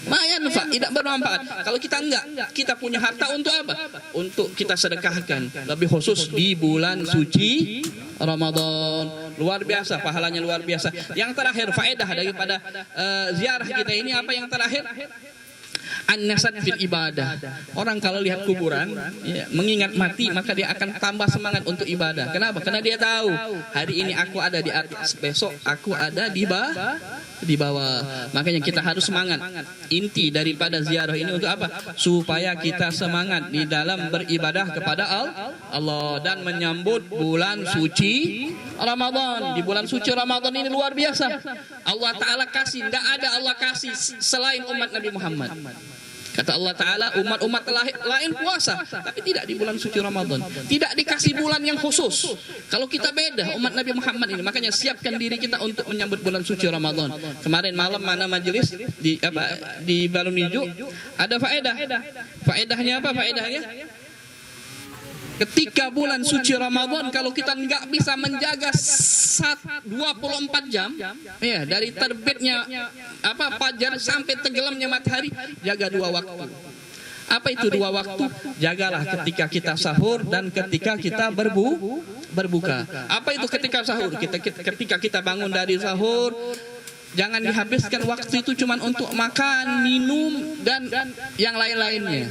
Mayan Pak, tidak bermanfaat. Kalau kita enggak, kita punya harta untuk apa? Untuk kita sedekahkan. Lebih khusus di bulan suci Ramadan. Luar biasa, pahalanya luar biasa. Yang terakhir, faedah daripada ziarah kita ini apa yang terakhir? An-nasat fil ibadah. Orang kalau lihat kuburan, ya, mengingat mati, maka dia akan tambah semangat untuk ibadah. Kenapa? Karena dia tahu hari ini aku ada di atas, besok aku ada di bawah. Makanya kita harus semangat. Inti daripada ziarah ini untuk apa? Supaya kita semangat di dalam beribadah kepada Allah dan menyambut bulan suci Ramadan. Di bulan suci Ramadan ini luar biasa. Allah Ta'ala kasih, tidak ada Allah kasih selain umat Nabi Muhammad. Kata Allah Ta'ala, umat-umat lain puasa, tapi tidak di bulan suci Ramadan. Tidak dikasih bulan yang khusus. Kalau kita beda, umat Nabi Muhammad ini. Makanya siapkan diri kita untuk menyambut bulan suci Ramadan. Kemarin malam mana majelis di Balon Hijau, ada faedah. Faedahnya apa? Faedahnya ketika bulan suci Ramadan, kalau kita nggak bisa menjaga 24 jam, ya, dari terbitnya fajar sampai tenggelamnya matahari, jaga 2 waktu. Apa itu 2 waktu? Jagalah ketika kita sahur dan ketika kita berbuka. Apa itu ketika sahur? Ketika kita bangun dari sahur, jangan dihabiskan waktu itu cuma untuk makan, minum, dan yang lain-lainnya.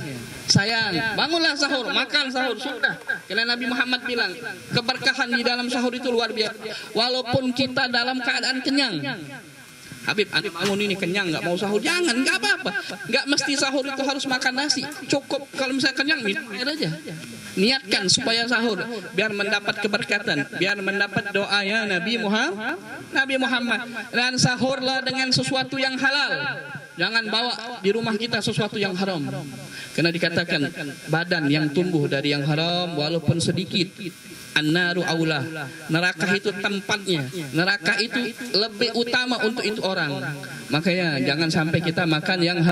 Sayang, bangunlah sahur, makan sahur, sudah. Karena Nabi Muhammad bilang, keberkahan di dalam sahur itu luar biasa. Walaupun kita dalam keadaan kenyang. Habib, anak bangun ini kenyang, nggak mau sahur, jangan, nggak apa-apa. Nggak mesti sahur itu harus makan nasi. Cukup kalau misalnya kenyang, minum air aja. Niatkan supaya sahur, biar mendapat keberkatan, biar mendapat doanya Nabi Muhammad. Dan sahurlah dengan sesuatu yang halal. Jangan bawa di rumah kita sesuatu yang haram. Karena dikatakan badan yang tumbuh dari yang haram walaupun sedikit, an-naru aulah, neraka itu tempatnya. Neraka itu lebih utama untuk itu orang. Makanya jangan sampai kita makan yang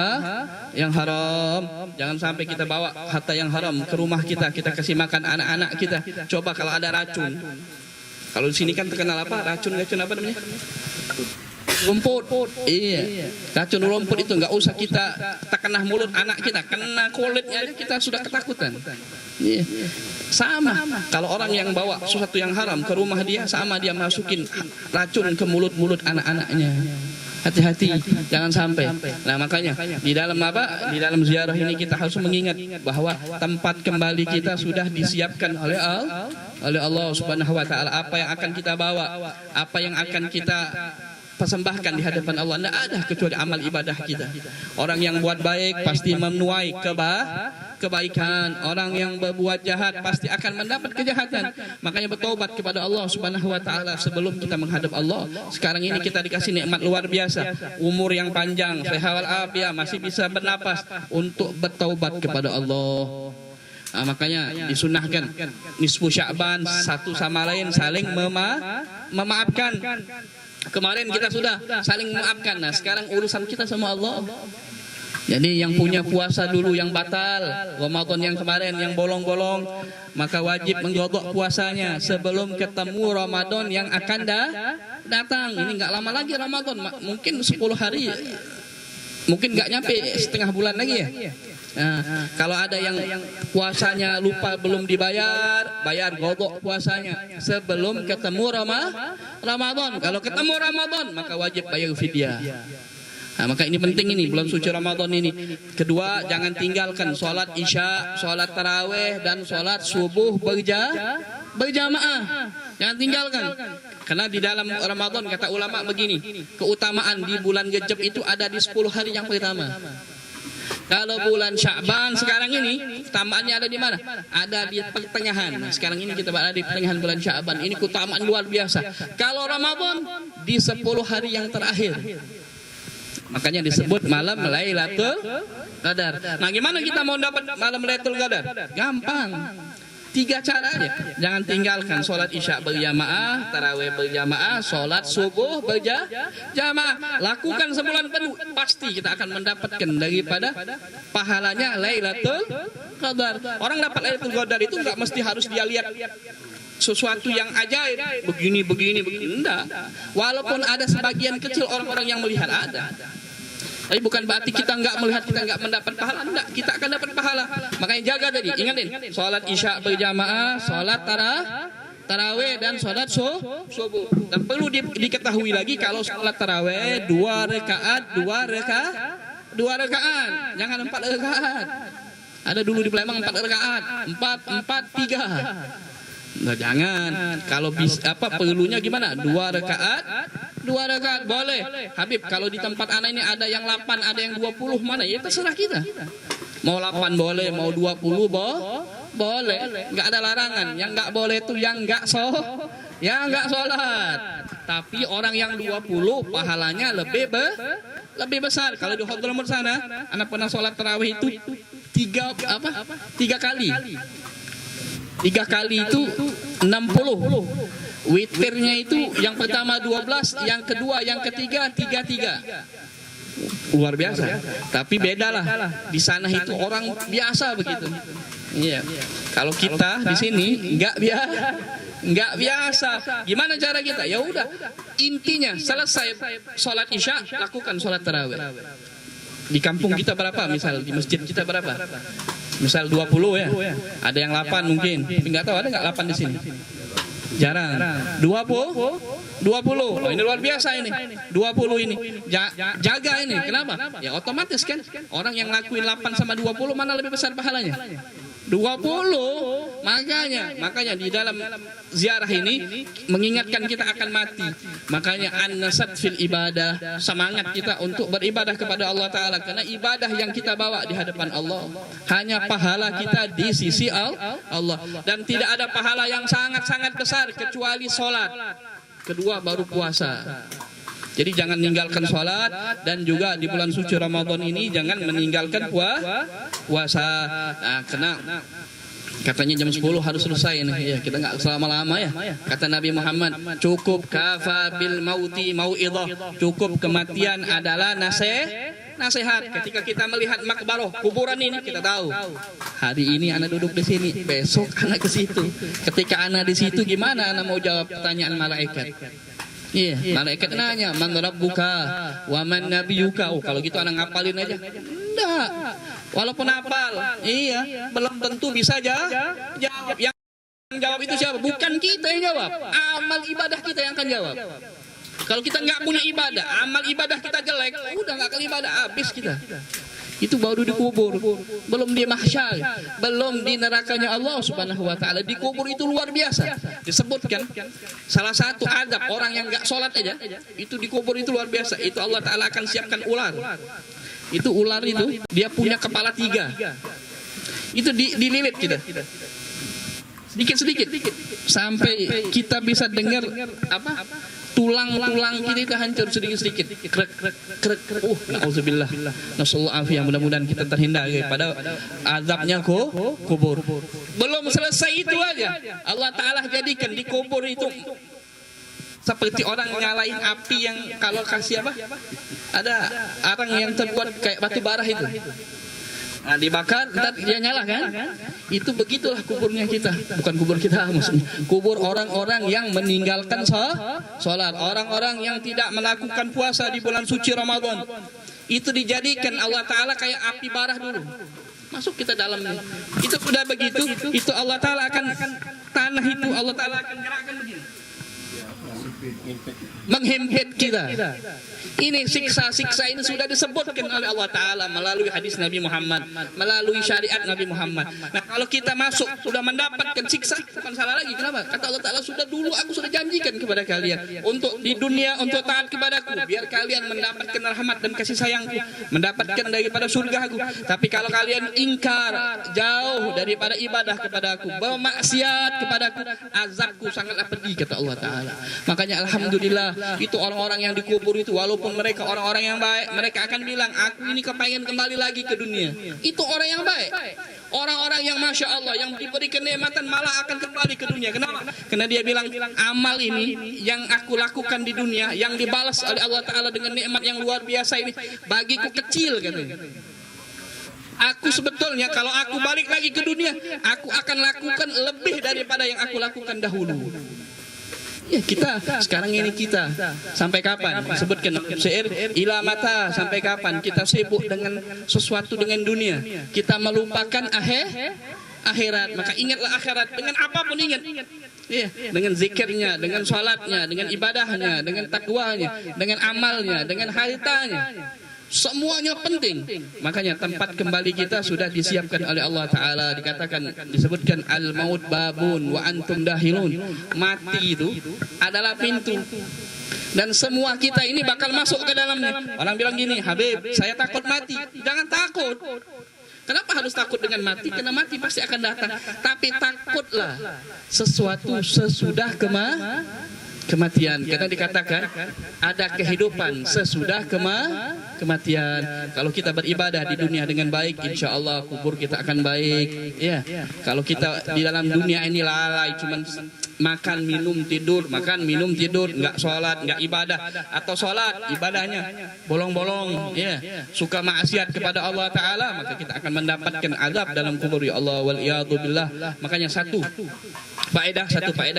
haram. Jangan sampai kita bawa harta yang haram ke rumah kita kasih makan anak-anak kita. Coba kalau ada racun. Kalau di sini kan terkenal apa? Racun apa namanya? rumput. Iya. Racun rumput itu nggak usah kita kena mulut anak kita, kena kulitnya aja kita sudah ketakutan. Iya. Sama. Kalau orang yang bawa sesuatu yang haram ke rumah dia, sama dia masukin racun ke mulut-mulut anak-anaknya. Hati-hati, jangan sampai. Nah makanya di dalam apa? Di dalam ziarah ini kita harus mengingat bahwa tempat kembali kita sudah disiapkan oleh Allah Subhanahu Wa Taala. Apa yang akan kita bawa, apa yang akan kita persembahkan di hadapan Allah, tidak ada kecuali amal ibadah kita. Orang yang buat baik pasti menuai kebaikan. Orang yang berbuat jahat pasti akan mendapat kejahatan. Makanya bertobat kepada Allah Subhanahu Wa Taala sebelum kita menghadap Allah. Sekarang ini kita dikasih nikmat luar biasa, umur yang panjang, sehat walafiat, masih bisa bernapas untuk bertaubat kepada Allah. Makanya disunahkan nisfu Sya'ban, satu sama lain saling memaafkan. Kemarin kita sudah saling memaafkan. Nah sekarang urusan kita sama Allah. Jadi yang punya puasa dulu yang batal, Ramadan yang kemarin yang bolong-bolong, maka wajib menggodok puasanya sebelum ketemu Ramadan yang akan datang. Ini nggak lama lagi Ramadan, mungkin 10 hari, mungkin nggak nyampe setengah bulan lagi ya. Nah, kalau ada yang puasanya lupa belum dibayar, bayar godok puasanya sebelum ketemu Ramadan. Kalau ketemu Ramadan maka wajib bayar fidyah. Nah, maka ini penting ini bulan suci Ramadan ini. Kedua, jangan tinggalkan sholat isya, sholat taraweh dan sholat subuh berjamaah. Jangan tinggalkan. Karena di dalam Ramadan kata ulama begini, keutamaan di bulan Rejab itu ada di 10 hari yang pertama. Kalau bulan Sya'ban sekarang ini keutamaannya ada di mana? Ada di pertengahan. Nah, sekarang ini kita berada di pertengahan bulan Sya'ban. Ini keutamaan luar biasa. Kalau Ramadan di 10 hari yang terakhir. Makanya disebut malam Lailatul Qadar. Nah, gimana kita mau dapat malam Lailatul Qadar? Gampang. 3 cara aja. Jangan tinggalkan sholat isya berjamaah, taraweh berjamaah, sholat subuh berjamaah. Lakukan sebulan penuh, pasti kita akan mendapatkan daripada pahalanya Lailatul Qadar. Orang dapat Lailatul Qadar itu nggak mesti harus dia lihat sesuatu yang ajaib, begini, enggak. Walaupun ada sebagian kecil orang-orang yang melihat ada. Tapi bukan berarti kita nggak melihat, kita nggak mendapat pahala. Enggak, kita akan dapat pahala. Makanya jaga tadi, ingatin, sholat isya berjamaah, sholat taraweh dan sholat subuh. Dan perlu diketahui lagi kalau sholat taraweh 2 rakaat, jangan 4 rakaat. Ada dulu di Palembang 4 rakaat, 4, 3. Nah, jangan. Kalau bisa perlunya gimana? 2 rakaat boleh. Habib, kalau di tempat anak ini ada yang 8, ada yang 20, mana? Ya terserah kita. Mau 8 boleh, mau 20 boleh. Enggak ada larangan. Yang enggak boleh itu yang enggak sholat. Tapi orang yang 20 pahalanya lebih besar. Kalau di Hadramut sana, anak pernah sholat tarawih itu 3 kali. 3 kali itu 60. Witirnya itu yang pertama 12, yang kedua, yang ketiga 3. Luar biasa. Tapi bedalah. Di sana itu orang biasa begitu. Iya. Kalau kita di sini enggak biasa. Gimana cara kita? Ya udah. Intinya selesai sholat isya, lakukan sholat tarawih. Di kampung kita berapa? Misal di masjid kita berapa? Misal 20 ya. Ada yang 8 mungkin. Tapi enggak tahu ada enggak 8 di sini. Jarang. 20. Oh, ini luar biasa ini. 20 ini. Jaga ini. Kenapa? Ya otomatis kan. Orang yang ngakuin 8 sama 20 mana lebih besar pahalanya? 20. Makanya di dalam ziarah ini mengingatkan kita akan mati. Makanya an-nasat fil ibadah, semangat kita untuk beribadah kepada Allah Ta'ala. Karena ibadah yang kita bawa di hadapan Allah hanya pahala kita di sisi Allah. Dan tidak ada pahala yang sangat-sangat besar kecuali sholat. Kedua baru puasa. Jadi jangan meninggalkan sholat. Dan juga di bulan suci Ramadan ini jangan meninggalkan puasa. Nah, karena katanya jam 10 harus selesai nih. Ya, kita nggak selama-lama ya. Kata Nabi Muhammad, cukup kafa bil mauti mau'idah. Cukup kematian adalah nasihat. Ketika kita melihat makbaroh, kuburan ini, kita tahu hari ini anak duduk di sini, besok anak ke situ. Ketika anak di situ, gimana anak mau jawab pertanyaan malaikat? Iya, malaikat nanya, man rabbuka wa man nabiyuka. Oh, kalau gitu anak ngapalin aja. Enggak. Walaupun hafal, iya, belum tentu bisa jawab. Yang jawab itu siapa? Bukan kita yang jawab. Amal ibadah kita yang akan jawab. Kalau kita nggak punya ibadah, amal ibadah kita jelek, udah nggak akan ibadah, habis kita. Itu baru dikubur, belum di mahsyar, belum di nerakanya Allah Subhanahu wa taala. Dikubur itu luar biasa. Disebutkan salah satu adab orang yang enggak sholat aja, itu dikubur itu luar biasa. Itu Allah taala akan siapkan ular. Itu ular itu dia punya kepala 3. Itu dililit kita. Sedikit-sedikit sampai kita bisa dengar apa? Tulang-tulang kita itu hancur sedikit-sedikit. Krek krek. Nauzubillah. Nasallahu afiyah. Mudah-mudahan kita terhindar daripada azabnya kubur. Belum selesai itu aja. Allah taala jadikan di kubur itu seperti orang nyalain api yang kalau kasih apa? Ada arang yang terbuat kayak batu bara itu. Nah, dibakar, ntar dia nyala kan? Itu begitulah kuburnya kita. Bukan kubur kita maksudnya. Kubur orang-orang yang meninggalkan sholat. Orang-orang yang tidak melakukan puasa di bulan suci Ramadan. Itu dijadikan Allah Ta'ala kayak api bara dulu. Masuk kita dalamnya. Itu sudah begitu. Itu Allah Ta'ala akan, tanah itu Allah Ta'ala akan gerakkan begini. Menghimpit kita. Ini siksa-siksa ini sudah disebutkan oleh Allah Ta'ala melalui hadis Nabi Muhammad, melalui syariat Nabi Muhammad. Nah, kalau kita masuk sudah mendapatkan siksa, bukan salah lagi. Kenapa? Kata Allah Ta'ala, sudah dulu aku sudah janjikan kepada kalian untuk di dunia untuk taat kepadaku, biar kalian mendapatkan rahmat dan kasih sayangku, mendapatkan daripada surgaku. Tapi kalau kalian ingkar, jauh daripada ibadah kepadaku, bermaksiat kepadaku, azabku sangatlah pedih, kata Allah Ta'ala. Makanya alhamdulillah, itu orang-orang yang dikubur itu walaupun mereka orang-orang yang baik, mereka akan bilang, aku ini kepengen kembali lagi ke dunia. Itu orang yang baik. Orang-orang yang Masya Allah, yang diberi kenikmatan malah akan kembali ke dunia. Kenapa? Karena dia bilang, amal ini yang aku lakukan di dunia, yang dibalas oleh Allah Ta'ala dengan nikmat yang luar biasa ini, bagiku kecil, katanya. Aku sebetulnya kalau aku balik lagi ke dunia, aku akan lakukan lebih daripada yang aku lakukan dahulu. Ya, kita sekarang ini kita sampai kapan? Sebutkan syair, ila mata, sampai kapan kita sibuk dengan sesuatu dengan dunia, kita melupakan akhirat. Maka ingatlah akhirat dengan apapun, ingat. Iya, dengan zikirnya, dengan sholatnya, dengan ibadahnya, dengan takwanya, dengan amalnya, dengan hartanya. Semuanya penting. Makanya tempat kembali kita sudah disiapkan oleh Allah Ta'ala. Dikatakan, disebutkan al-maut babun wa antum dahilun. Mati itu adalah pintu, dan semua kita ini bakal masuk ke dalamnya. Orang bilang gini, Habib, saya takut mati. Jangan takut. Kenapa harus takut dengan mati? Karena mati pasti akan datang. Tapi takutlah sesuatu sesudah kematian. Karena dikatakan ada kehidupan sesudah kematian. Kalau kita beribadah di dunia dengan baik, insya Allah kubur kita akan baik. Ya. Kalau kita di dalam dunia ini lalai, cuman makan minum tidur, nggak sholat, nggak ibadah, atau sholat ibadahnya bolong-bolong, ya, suka maksiat kepada Allah Ta'ala, maka kita akan mendapatkan azab dalam kubur, ya Allah, wal iyadu billah. Makanya satu faedah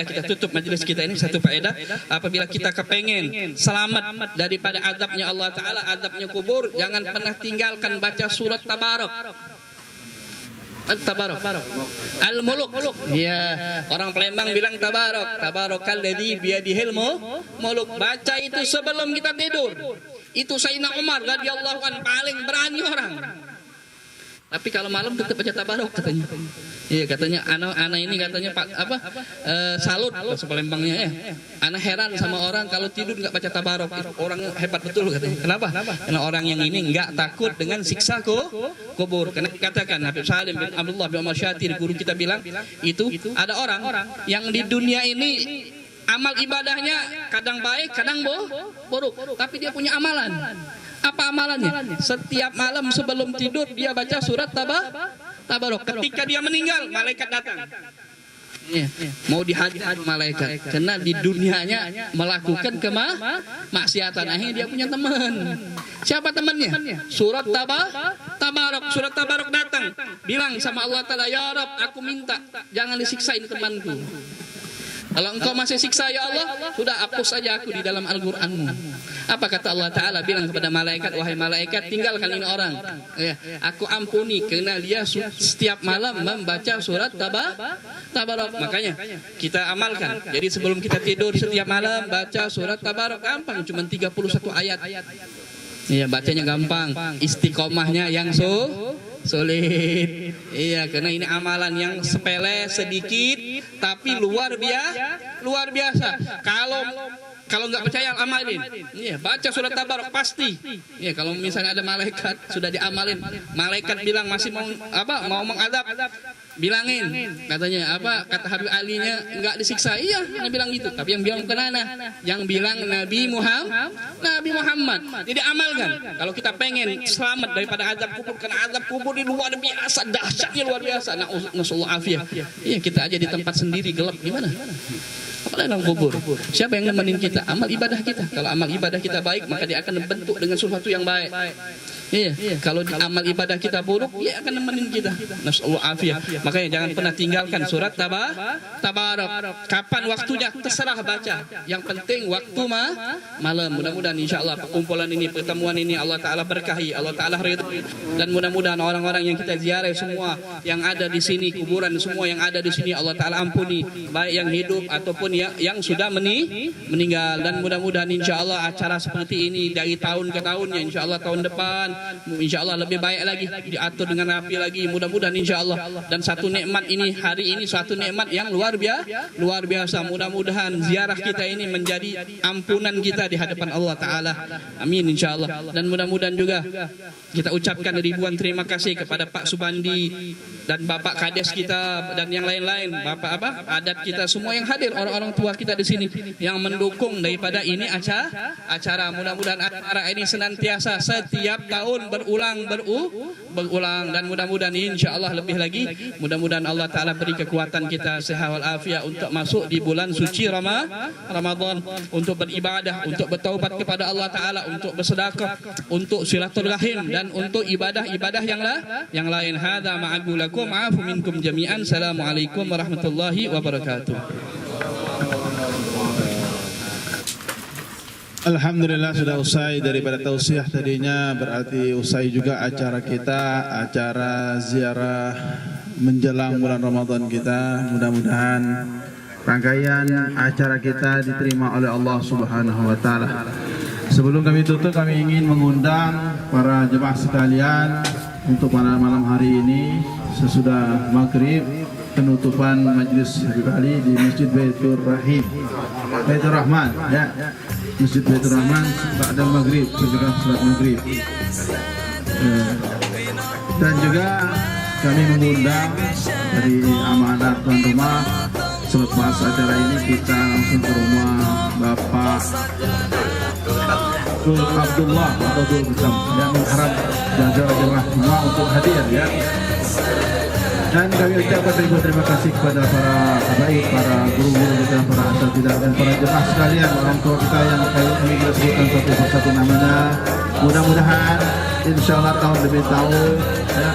kita tutup majelis kita ini, satu faedah, apabila kita kepengen selamat daripada azabnya Allah Ta'ala, azabnya kubur, jangan pernah tinggalkan baca surat Tabarak. Tabarak, Al-Muluk. Ya, orang Palembang bilang Tabarak. Tabarakalladzi biyadihil muluk. Baca itu sebelum kita tidur. Itu Sayyidina Umar radhiyallahu anhu paling berani orang. Tapi kalau malam tetap baca Tabarak, katanya. Iya, katanya anak ini katanya salut bahasa Palembangnya, ya. Anak heran sama orang kalau tidur nggak baca Tabarak. Orang hebat betul, katanya. Kenapa? Karena orang yang ini nggak takut dengan siksa kubur. Karena dikatakan Habib Salim bin Abdullah bin Umar Syatir, guru kita bilang, itu ada orang yang di dunia ini amal ibadahnya kadang baik, kadang buruk, tapi dia punya amalan. Apa amalannya? Setiap malam sebelum tidur dia baca surat Tabarak. Ketika dia meninggal, malaikat datang. Ya, mau dihajar malaikat karena di dunianya melakukan kemaksiatan. Akhirnya dia punya teman. Siapa temannya? Surat Tabarak. Surat Tabarak datang, bilang sama Allah Ta'ala, ya Rabb, aku minta jangan disiksa ini temanku. Kalau engkau masih siksa ya Allah, sudah hapus saja aku di dalam Al-Qur'an-Mu. Apa kata Allah Ta'ala bilang kepada malaikat, wahai malaikat, tinggalkan ini orang. Ya, aku ampuni karena dia setiap malam membaca surat Tabarak. Makanya kita amalkan. Jadi sebelum kita tidur setiap malam baca surat Tabarak, gampang, cuma 31 ayat. Iya, bacanya gampang, istiqomahnya yang sulit. Iya, karena ini amalan yang sepele sedikit tapi luar biasa. Kalau nggak percaya amalin. Iya, baca surat Tabarak pasti. Iya, kalau misalnya ada malaikat sudah diamalin. Malaikat bilang masih mau mengadab. Bilangin, katanya kata Habib Alinya nggak disiksa. Iya, dia bilang gitu. Tapi yang bilang bukan Ana, yang bilang Nabi Muhammad. Jadi amalkan. Kalau kita pengen selamat daripada azab kubur, karena azab kubur ini luar biasa, dahsyatnya luar biasa. Nasallahu afiyah. Iya, kita aja di tempat sendiri gelap gimana? Apalagi dalam kubur. Siapa yang nemenin kita? Amal ibadah kita. Kalau amal ibadah kita baik, maka dia akan membentuk dengan sesuatu yang baik. Iya, kalau amal ibadah kita buruk, dia akan nemenin kita. Nasallahu afiyah. Makanya jangan pernah tinggalkan surat Tabarak. Kapan waktunya terserah baca. Yang penting waktu malam. Mudah-mudahan insyaallah perkumpulan ini, pertemuan ini Allah Taala berkahi, Allah Taala ridho, dan mudah-mudahan orang-orang yang kita ziarah semua yang ada di sini, kuburan semua yang ada di sini Allah Taala ampuni, baik yang hidup ataupun yang sudah meninggal. Dan mudah-mudahan insyaallah acara seperti ini dari tahun ke tahunnya, insyaallah tahun depan insyaallah lebih baik lagi, diatur dengan rapi lagi, mudah-mudahan insyaallah. Dan satu nikmat ini, hari ini suatu nikmat yang luar biasa. Mudah-mudahan ziarah kita ini menjadi ampunan kita di hadapan Allah Taala. Amin insyaallah. Dan mudah-mudahan juga kita ucapkan ribuan terima kasih kepada Pak Subandi dan Bapak Kades kita dan yang lain-lain, Bapak adat kita semua yang hadir, orang-orang tua kita di sini yang mendukung daripada ini acara. Mudah-mudahan acara ini senantiasa setiap tahun berulang dan mudah-mudahan insyaallah lebih lagi. Mudah-mudahan Allah Taala beri kekuatan kita sehat wal afiat untuk masuk di bulan suci Ramadan, untuk beribadah, untuk bertaubat kepada Allah Taala, untuk bersedekah, untuk silaturahim, dan untuk ibadah-ibadah yang lain. Hadza ma'aqulakum afu minkum jami'an. Assalamualaikum warahmatullahi wabarakatuh. Alhamdulillah sudah usai daripada tausiah tadinya, berarti usai juga acara kita, acara ziarah menjelang bulan Ramadan kita. Mudah-mudahan rangkaian acara kita diterima oleh Allah Subhanahu wa taala. Sebelum kami tutup, kami ingin mengundang para jemaah sekalian untuk malam hari ini sesudah maghrib penutupan majlis Habib Ali di Masjid Baitur Rahman ya. Masjid Baitur Rahman ba'da maghrib, sesudah salat maghrib. Dan juga kami mengundang dari amanat tuan rumah, selepas acara ini kita langsung ke rumah Bapak Abdullah atau Abdul Husam yang mengharap jamaah semua untuk hadir ya. Dan kami ucapkan terima kasih kepada para habaib, para guru-guru kita, para asatidzah dan para jemaah sekalian, orang tua kita yang kami sebutkan satu persatu namanya. Mudah-mudahan insyaallah tahun demi tahun ya,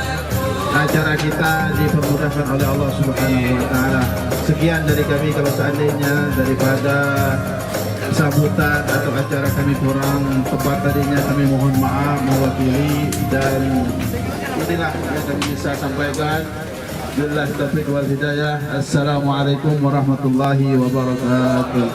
acara kita dipermudahkan oleh Allah Subhanahu wa taala. Sekian dari kami, kalau seandainya daripada sambutan atau acara kami kurang tepat tadinya, kami mohon maaf mewakili, dan inilah yang kami bisa sampaikan. Billahi taufiq wal hidayah. Assalamualaikum warahmatullahi wabarakatuh.